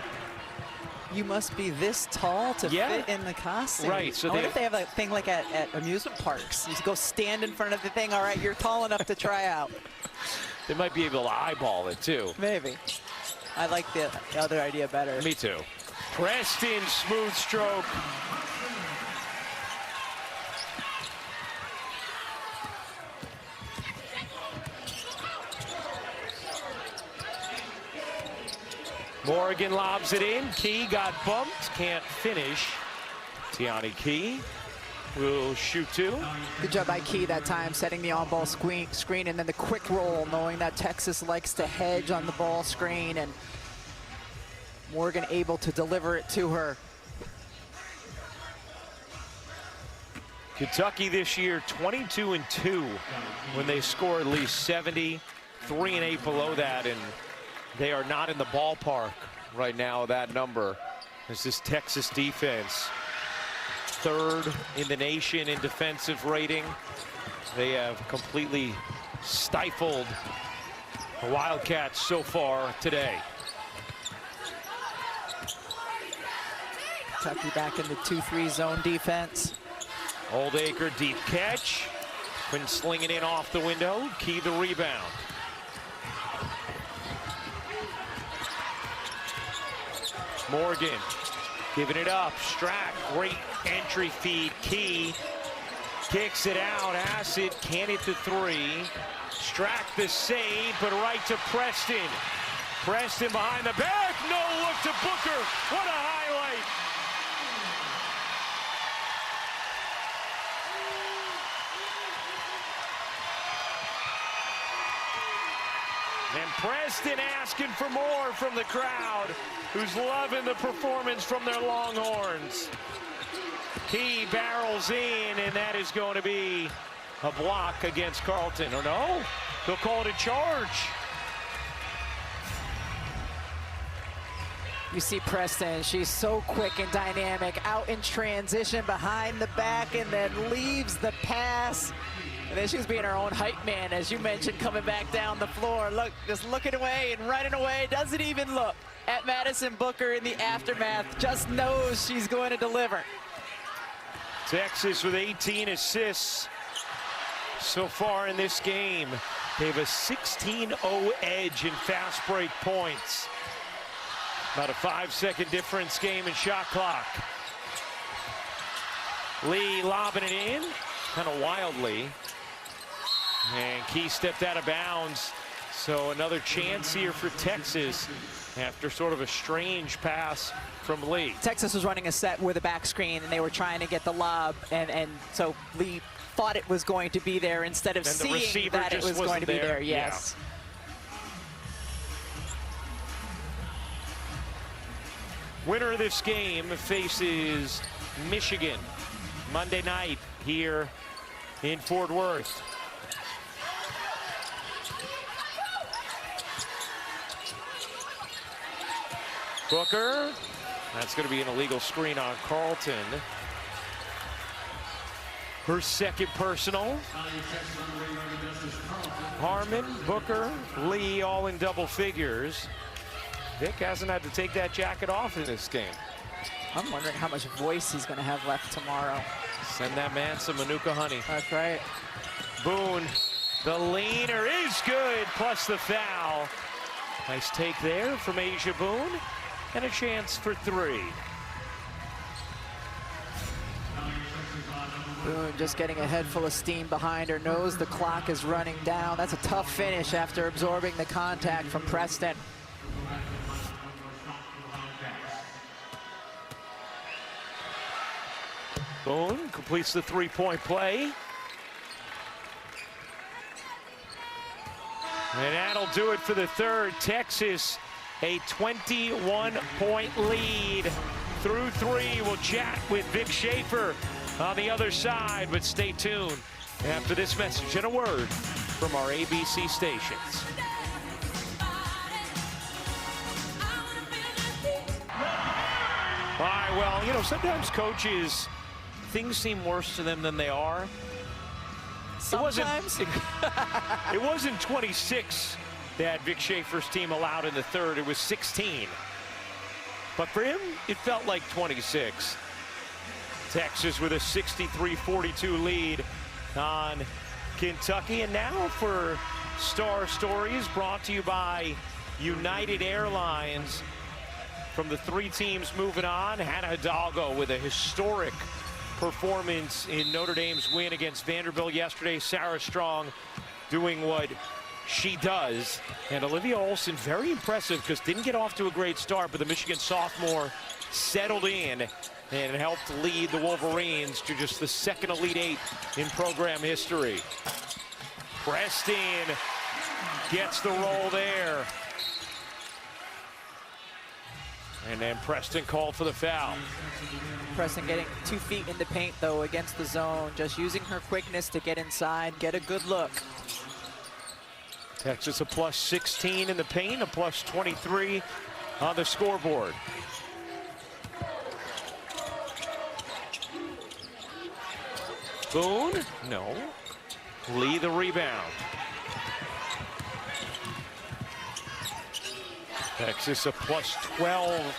You must be this tall to fit in the costume. Right. So I wonder if they have a thing like at amusement parks. You go stand in front of the thing. All right, you're tall enough to try out. They might be able to eyeball it, too. Maybe. I like the other idea better. Me too. Preston, smooth stroke. Morgan lobs it in. Key got bumped. Can't finish. Tiani Key will shoot 2. Good job by Key that time, setting the on-ball screen, and then the quick roll, knowing that Texas likes to hedge on the ball screen, and Morgan able to deliver it to her. Kentucky this year 22-2 when they score at least 70, 3-8 below that, and they are not in the ballpark right now, that number. As this Texas defense, 3rd in the nation in defensive rating. They have completely stifled the Wildcats so far today. Kentucky back in the 2-3 zone defense. Oldacre deep catch. Quinn slinging in off the window. Key the rebound. Morgan giving it up. Strack, great entry feed. Key kicks it out. Hassett can't hit the 3. Strack the save, but right to Preston. Preston behind the back. No look to Booker. What a highlight. And Preston asking for more from the crowd, who's loving the performance from their Longhorns. Key barrels in, and that is going to be a block against Carleton. Or no, they'll call it a charge. You see Preston, she's so quick and dynamic, out in transition behind the back, and then leaves the pass. And then she's being her own hype man, as you mentioned, coming back down the floor. Look, just looking away and running away, doesn't even look at Madison Booker in the aftermath, just knows she's going to deliver. Texas with 18 assists so far in this game. They have a 16-0 edge in fast break points. About a 5-second difference game in shot clock. Lee lobbing it in, kind of wildly. And Key stepped out of bounds. So another chance here for Texas after sort of a strange pass from Lee. Texas was running a set with a back screen, and they were trying to get the lob, and so Lee thought it was going to be there instead of seeing that it was going to be there. Yes. Yeah. Winner of this game faces Michigan Monday night here in Fort Worth. Booker, that's going to be an illegal screen on Carleton. Her second personal. Harmon, Booker, Lee all in double figures. Vic hasn't had to take that jacket off in this game. I'm wondering how much voice he's going to have left tomorrow. Send that man some Manuka honey. That's right. Boone, the leaner is good, plus the foul. Nice take there from Asia Boone. And a chance for three. Boone just getting a head full of steam behind her, knows the clock is running down. That's a tough finish after absorbing the contact from Preston. Boone completes the three-point play. And that'll do it for the third. Texas, a 21-point lead through three. We'll chat with Vic Schaefer on the other side, but stay tuned after this message and a word from our ABC stations. All right, well, you know, sometimes coaches, things seem worse to them than they are. Sometimes. It wasn't 26 that Vic Schaefer's team allowed in the third. It was 16. But for him, it felt like 26. Texas with a 63-42 lead on Kentucky. And now for Star Stories, brought to you by United Airlines. From the three teams moving on, Hannah Hidalgo with a historic performance in Notre Dame's win against Vanderbilt yesterday. Sarah Strong doing what she does. And Olivia Olson, very impressive because didn't get off to a great start, but the Michigan sophomore settled in and helped lead the Wolverines to just the second Elite Eight in program history. Preston gets the roll there. And then Preston called for the foul. Preston getting 2 feet in the paint, though, against the zone. Just using her quickness to get inside, get a good look. Texas a plus 16 in the paint, a plus 23 on the scoreboard. Boone, no. Lee the rebound. Texas a plus 12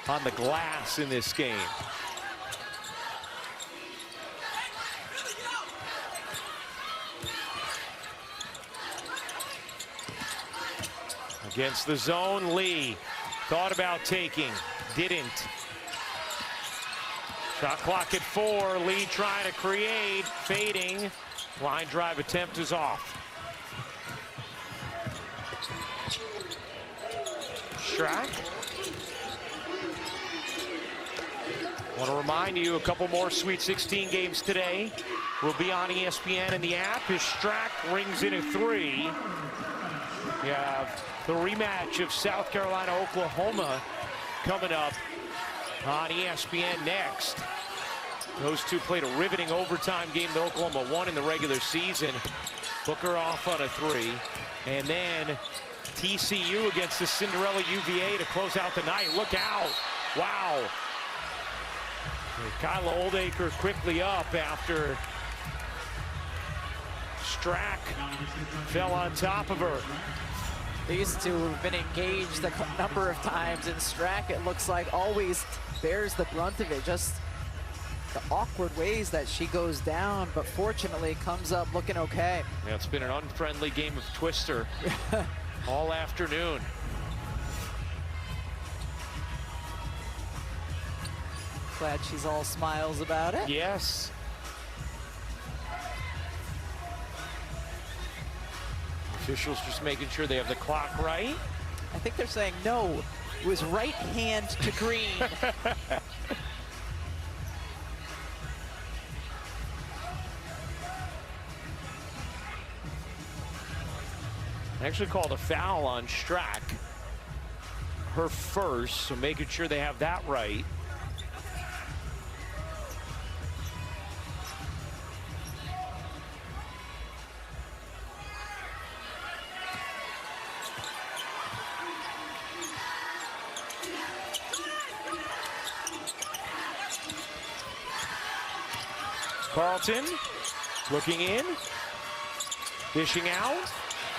on the glass in this game. Against the zone, Lee thought about taking, didn't. Shot clock at 4, Lee trying to create, fading. Line drive attempt is off. Strack. Want to remind you, a couple more Sweet 16 games today will be on ESPN and the app as Strack rings in a 3. You have the rematch of South Carolina, Oklahoma coming up on ESPN next. Those two played a riveting overtime game that Oklahoma won in the regular season. Booker off on a 3. And then TCU against the Cinderella UVA to close out the night. Look out. Wow. Kyla Oldacre quickly up after Strack fell on top of her. These two have been engaged a number of times, and Strack, it looks like, always bears the brunt of it. Just the awkward ways that she goes down, but fortunately comes up looking okay. Yeah, it's been an unfriendly game of Twister all afternoon. Glad she's all smiles about it. Yes. Officials just making sure they have the clock right. I think they're saying no. It was right hand to green. Actually called a foul on Strack. Her first, so making sure they have that right. Carlton looking in, dishing out,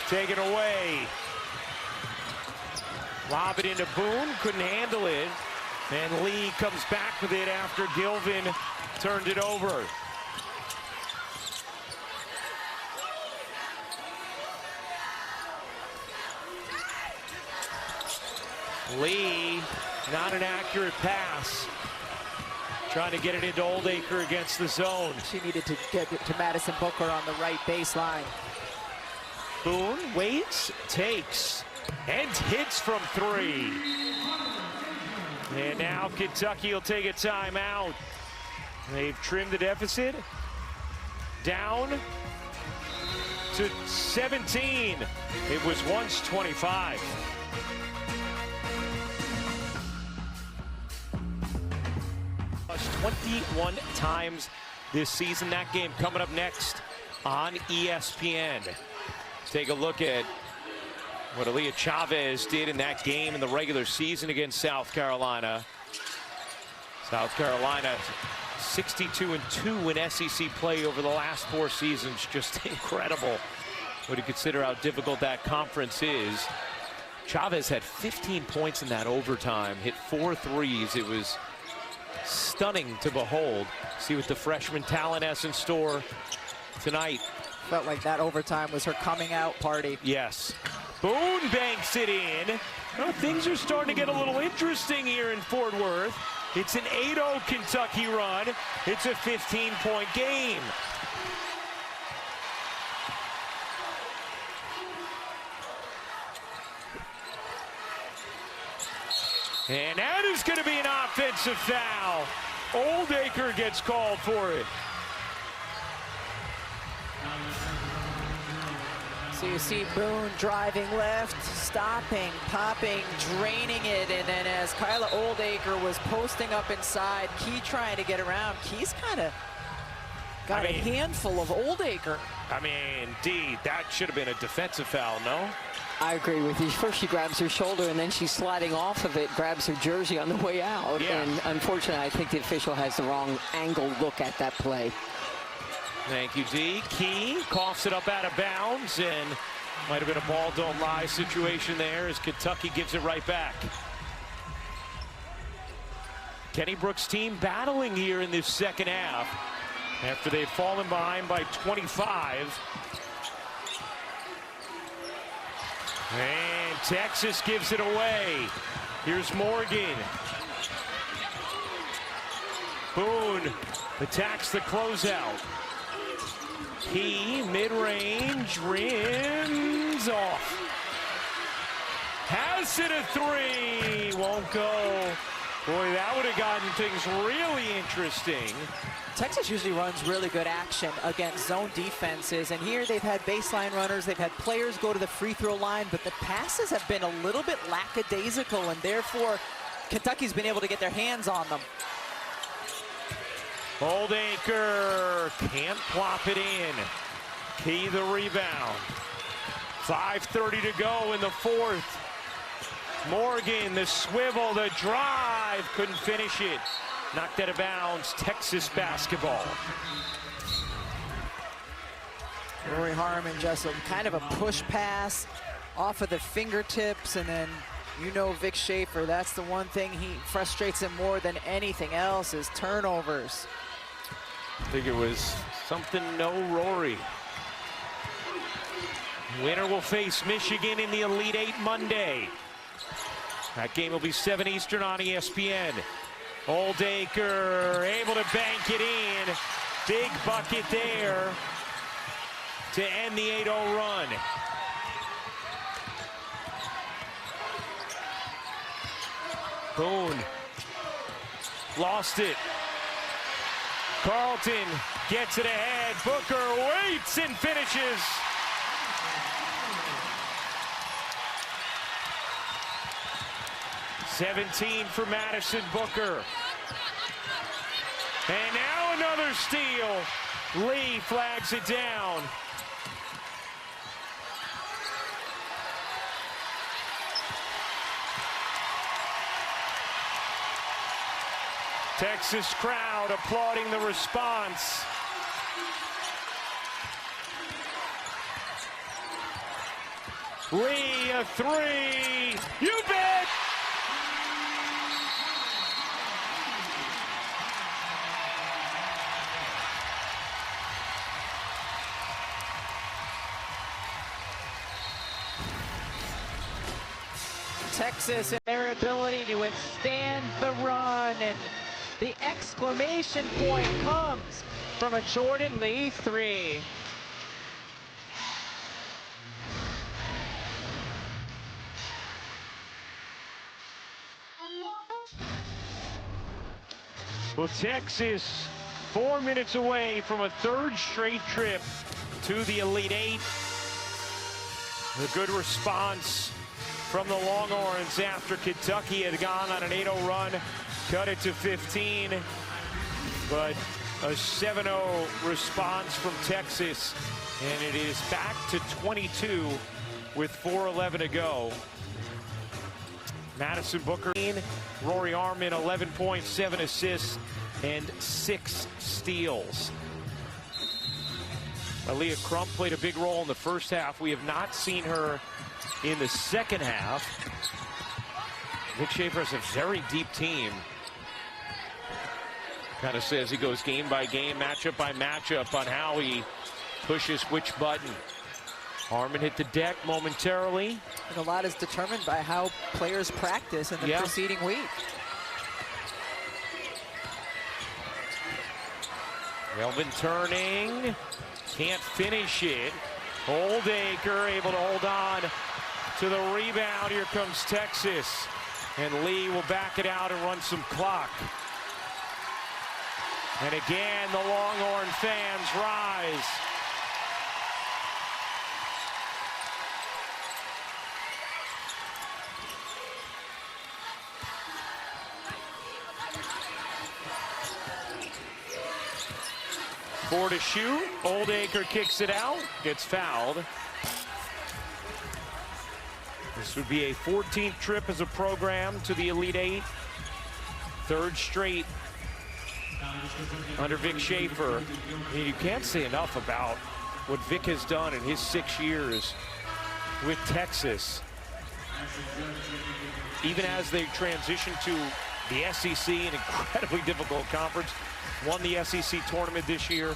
taken away. Lob it into Boone, couldn't handle it. And Lee comes back with it after Gilvin turned it over. Lee, not an accurate pass. Trying to get it into Oldacre against the zone. She needed to get it to Madison Booker on the right baseline. Boone waits, takes, and hits from 3. And now Kentucky will take a timeout. They've trimmed the deficit down to 17. It was once 25. Plus 21 times this season. That game coming up next on ESPN. Take a look at what Aaliyah Chavez did in that game in the regular season against South Carolina. South Carolina 62-2 in SEC play over the last 4 seasons. Just incredible when you consider how difficult that conference is. Chavez had 15 points in that overtime, hit 4 threes. It was stunning to behold. See what the freshman talent has in store tonight. Felt like that overtime was her coming out party. Yes. Boone banks it in. Well, things are starting to get a little interesting here in Fort Worth. It's an 8-0 Kentucky run. It's a 15-point game. And that is going to be an offensive foul. Oldacre gets called for it. So you see Boone driving left, stopping, popping, draining it, and then as Kyla Oldacre was posting up inside, Key trying to get around, Key's kind of got a handful of Oldacre. I mean, indeed, that should have been a defensive foul, no? I agree with you. First she grabs her shoulder and then she's sliding off of it, grabs her jersey on the way out. Yeah. And unfortunately, I think the official has the wrong angle look at that play. Thank you, D. Key coughs it up out of bounds, and might have been a ball don't lie situation there as Kentucky gives it right back. Kenny Brooks' team battling here in this second half after they've fallen behind by 25. And Texas gives it away. Here's Morgan. Boone attacks the closeout. Key, mid-range, rims off. Has it a 3, won't go. Boy, that would have gotten things really interesting. Texas usually runs really good action against zone defenses, and here they've had baseline runners, they've had players go to the free throw line, but the passes have been a little bit lackadaisical, and therefore Kentucky's been able to get their hands on them. Oldacre can't plop it in. Key the rebound. 5:30 to go in the fourth. Morgan, the swivel, the drive, couldn't finish it. Knocked out of bounds, Texas basketball. Rory Harmon just kind of a push pass off of the fingertips, and then you know Vic Schaefer, that's the one thing he frustrates him more than anything else is turnovers. I think it was something no Rory. Winner will face Michigan in the Elite Eight Monday. That game will be 7 Eastern on ESPN. Oldacre able to bank it in. Big bucket there to end the 8-0 run. Boone lost it. Carlton gets it ahead. Booker waits and finishes. $17 for Madison Booker. And now another steal. Lee flags it down. Texas crowd applauding the response. Lee, a three. You bet! Texas and their ability to withstand the run, and the exclamation point comes from a Jordan Lee three. Well, Texas 4 minutes away from a third straight trip to the Elite Eight. A good response from the Longhorns after Kentucky had gone on an 8-0 run, cut it to 15, but a 7-0 response from Texas, and it is back to 22 with 4:11 to go. Madison Booker, Rory Harmon, 11 points, 7 assists, and 6 steals. Aaliyah Crump played a big role in the first half. We have not seen her in the second half. Vic Schaefer has a very deep team. Kind of says he goes game by game, matchup by matchup on how he pushes which button. Harmon hit the deck momentarily. And a lot is determined by how players practice in the preceding week. Melvin turning, can't finish it. Oldacre able to hold on to the rebound. Here comes Texas, and Lee will back it out and run some clock. And again, the Longhorn fans rise. Four to shoot. Oldacre kicks it out, gets fouled. This would be a 14th trip as a program to the Elite Eight. Third straight under Vic Schaefer. I mean, you can't say enough about what Vic has done in his 6 years with Texas. Even as they transition to the SEC, an incredibly difficult conference. Won the SEC tournament this year,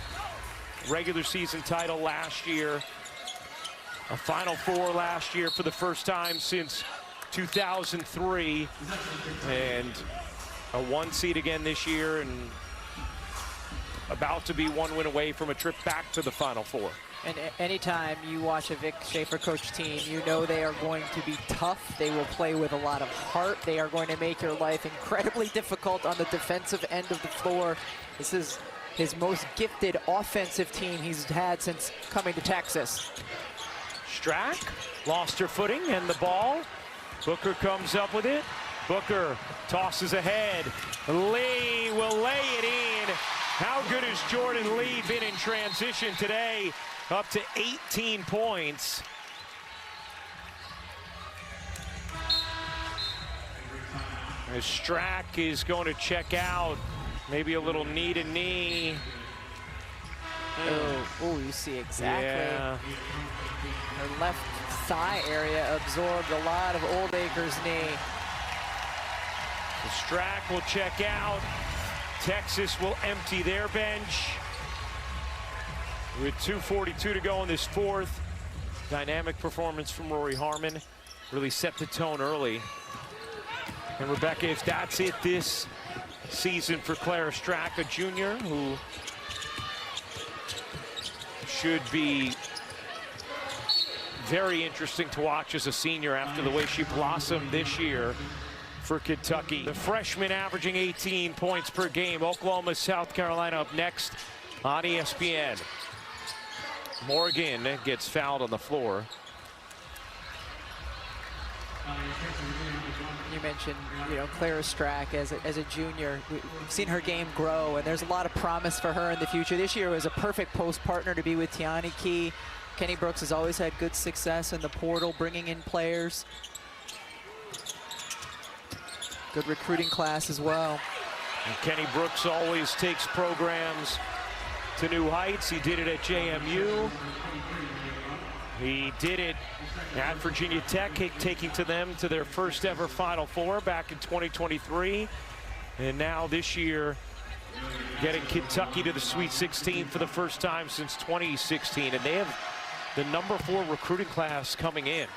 regular season title last year, a Final Four last year for the first time since 2003, and a 1 seed again this year, and about to be 1 win away from a trip back to the Final Four. And anytime you watch a Vic Schaefer coach team, you know they are going to be tough. They will play with a lot of heart. They are going to make your life incredibly difficult on the defensive end of the floor. This is his most gifted offensive team he's had since coming to Texas. Strack lost her footing and the ball. Booker comes up with it. Booker tosses ahead. Lee will lay it in. How good has Jordan Lee been in transition today? Up to 18 points. As Strack is going to check out. Maybe a little knee to knee. Oh, you see exactly. Yeah. Her left thigh area absorbed a lot of Oldacre's knee. Strack will check out. Texas will empty their bench. With 2:42 to go in this fourth. Dynamic performance from Rory Harmon. Really set the tone early. And Rebecca, if that's it this season for Clara Strack, a junior who should be very interesting to watch as a senior after the way she blossomed this year for Kentucky. The freshman averaging 18 points per game. Oklahoma, South Carolina up next on ESPN. Morgan gets fouled on the floor. You mentioned, Clara Strack as a junior. We've seen her game grow, and there's a lot of promise for her in the future. This year was a perfect post partner to be with Tiani Key. Kenny Brooks has always had good success in the portal, bringing in players. Good recruiting class as well. And Kenny Brooks always takes programs to new heights. He did it at JMU. He did it at Virginia Tech, taking them to their first ever Final Four back in 2023. And now this year, getting Kentucky to the Sweet 16 for the first time since 2016. And they have the #4 recruiting class coming in.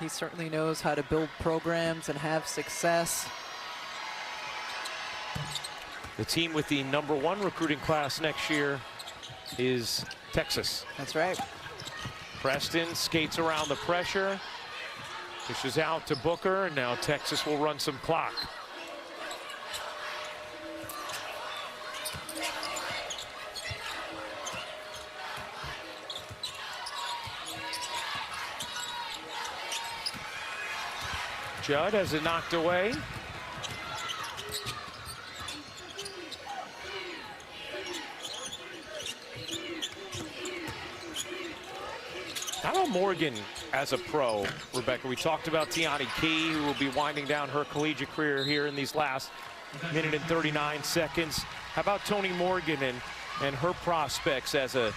He certainly knows how to build programs and have success. The team with the #1 recruiting class next year is Texas. That's right. Preston skates around the pressure, pushes out to Booker, and now Texas will run some clock. Judd has it knocked away. How about Morgan as a pro, Rebecca? We talked about Tiani Key, who will be winding down her collegiate career here in these last minute and 39 seconds. How about Toni Morgan and her prospects as a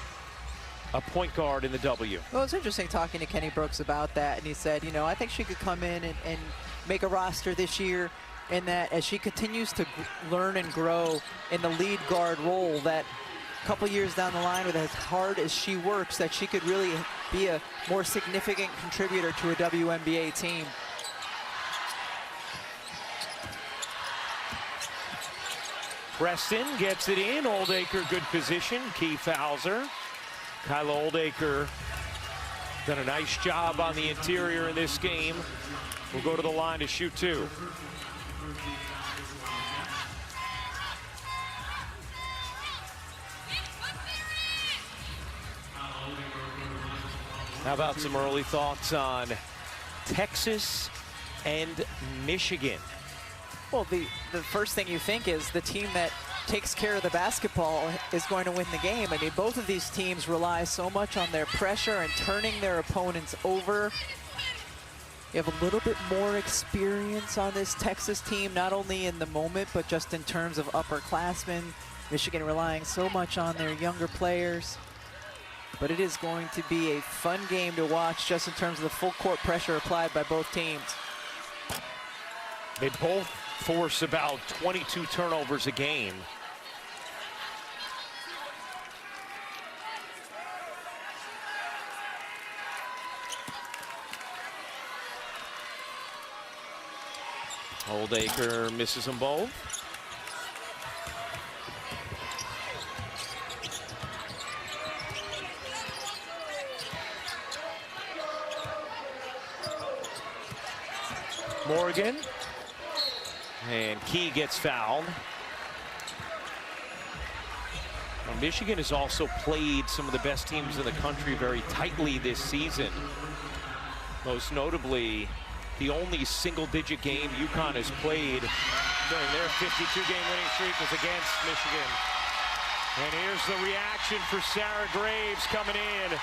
point guard in the W? Well, it's interesting talking to Kenny Brooks about that, and he said, I think she could come in and make a roster this year, and that as she continues to learn and grow in the lead guard role, that a couple years down the line, with as hard as she works, that she could really be a more significant contributor to a WNBA team. Preston gets it in. Oldacre, good position. Key fouls her. Kyla Oldacre done a nice job on the interior in this game. We'll go to the line to shoot two. How about some early thoughts on Texas and Michigan? Well, the first thing you think is the team that takes care of the basketball is going to win the game. I mean, both of these teams rely so much on their pressure and turning their opponents over. You have a little bit more experience on this Texas team, not only in the moment, but just in terms of upperclassmen. Michigan relying so much on their younger players. But it is going to be a fun game to watch, just in terms of the full court pressure applied by both teams. They both force about 22 turnovers a game. Oldacre misses them both. Morgan. And Key gets fouled. Well, Michigan has also played some of the best teams in the country very tightly this season. Most notably, the only single-digit game UConn has played during their 52-game winning streak was against Michigan. And here's the reaction for Sarah Graves coming in.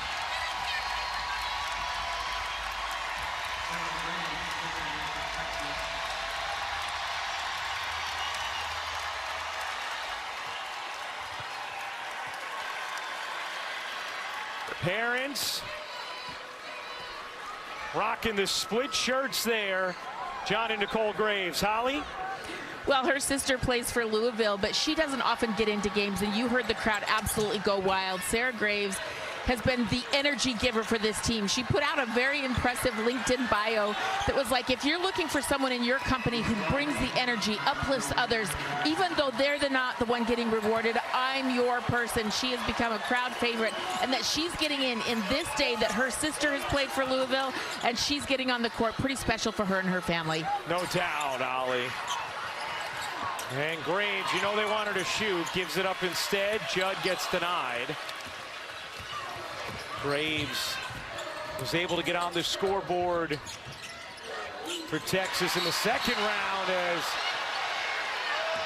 Parents rocking the split shirts there. John and Nicole Graves. Holly? Well, her sister plays for Louisville, but she doesn't often get into games, and you heard the crowd absolutely go wild. Sarah Graves has been the energy giver for this team. She put out a very impressive LinkedIn bio that was like, if you're looking for someone in your company who brings the energy, uplifts others, even though they're not the one getting rewarded, I'm your person. She has become a crowd favorite, and that she's getting in this day that her sister has played for Louisville, and she's getting on the court. Pretty special for her and her family. No doubt, Ollie. And Graves, you know they want her to shoot, gives it up instead. Judd gets denied. Graves was able to get on the scoreboard for Texas in the second round as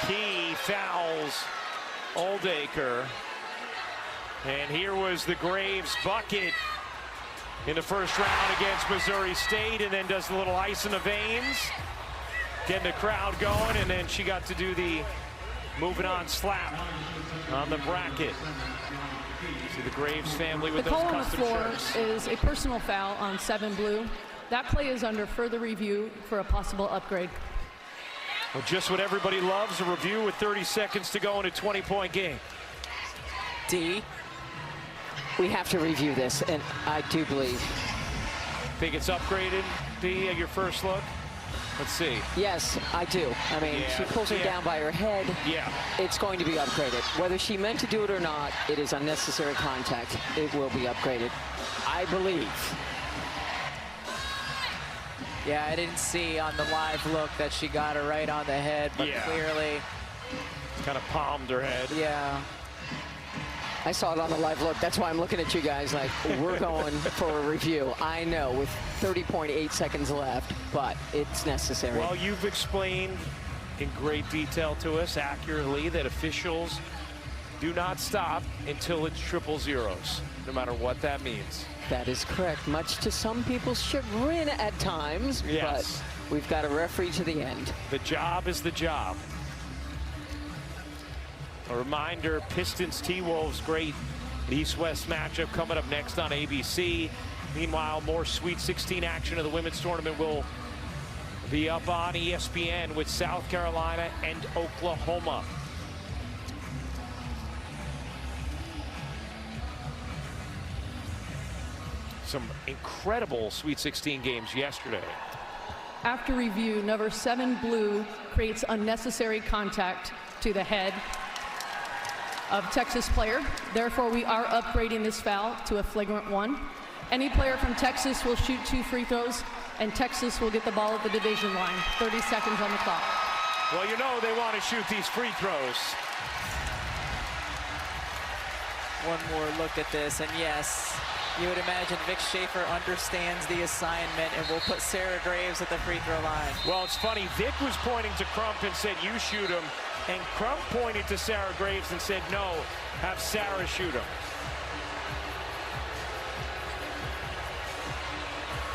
Key fouls Oldacre. And here was the Graves bucket in the first round against Missouri State, and then does a little ice in the veins, getting the crowd going, and then she got to do the moving on slap on the bracket. See the Graves family with the those call on the custom floor shirts. is a personal foul on 7 blue. That play is under further review for a possible upgrade. Well, just what everybody loves, a review with 30 seconds to go in a 20-point game. D, we have to review this, and I do believe. Think it's upgraded, D, at your first look? Let's see. Yes, I do. I mean, she pulls her down by her head. Yeah. It's going to be upgraded. Whether she meant to do it or not, it is unnecessary contact. It will be upgraded, I believe. Yeah, I didn't see on the live look that she got her right on the head, but clearly. Kind of palmed her head. Yeah. I saw it on the live look. That's why I'm looking at you guys like, we're going for a review. I know, with 30.8 seconds left, but it's necessary. Well, you've explained in great detail to us accurately that officials do not stop until it's triple zeros, no matter what that means. That is correct, much to some people's chagrin at times, but we've got a referee to the end. The job is the job. A reminder, Pistons T-Wolves, great East-West matchup coming up next on ABC. Meanwhile, more Sweet 16 action of the women's tournament will be up on ESPN with South Carolina and Oklahoma. Some incredible Sweet 16 games yesterday. After review, number 7 blue creates unnecessary contact to the head of Texas player. Therefore, we are upgrading this foul to a flagrant 1. Any player from Texas will shoot 2 free throws, and Texas will get the ball at the division line. 30 seconds on the clock. Well, you know they want to shoot these free throws. One more look at this, and yes, you would imagine Vic Schaefer understands the assignment and will put Sarah Graves at the free throw line. Well, it's funny, Vic was pointing to Crump and said, you shoot him. And Crump pointed to Sarah Graves and said, no, have Sarah shoot him.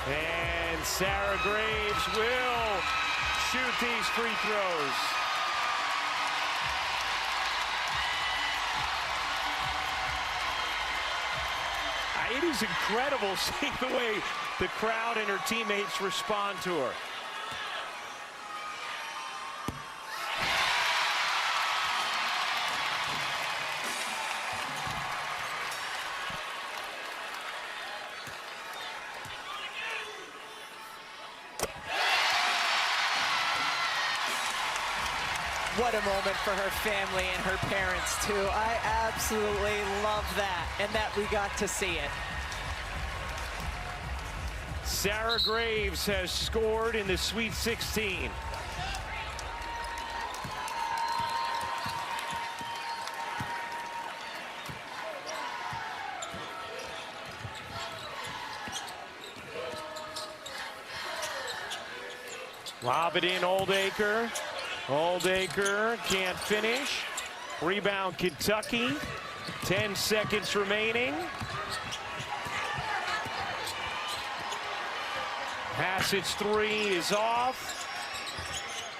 And Sarah Graves will shoot these free throws. It is incredible seeing the way the crowd and her teammates respond to her. What a moment for her family and her parents, too. I absolutely love that, and that we got to see it. Sarah Graves has scored in the Sweet 16. Lob it in, Oldacre. Oldacre can't finish. Rebound, Kentucky. 10 seconds remaining. Hassett's three is off.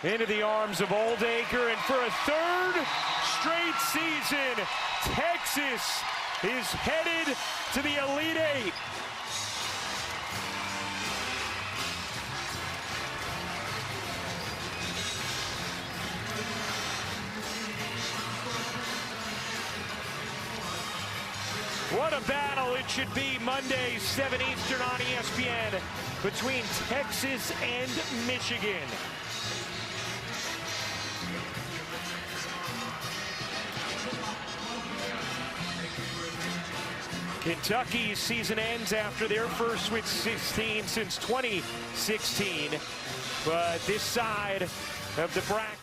Into the arms of Oldacre, and for a third straight season, Texas is headed to the Elite Eight. What a battle it should be Monday, 7 Eastern on ESPN, between Texas and Michigan. Kentucky's season ends after their first Sweet 16 since 2016, but this side of the bracket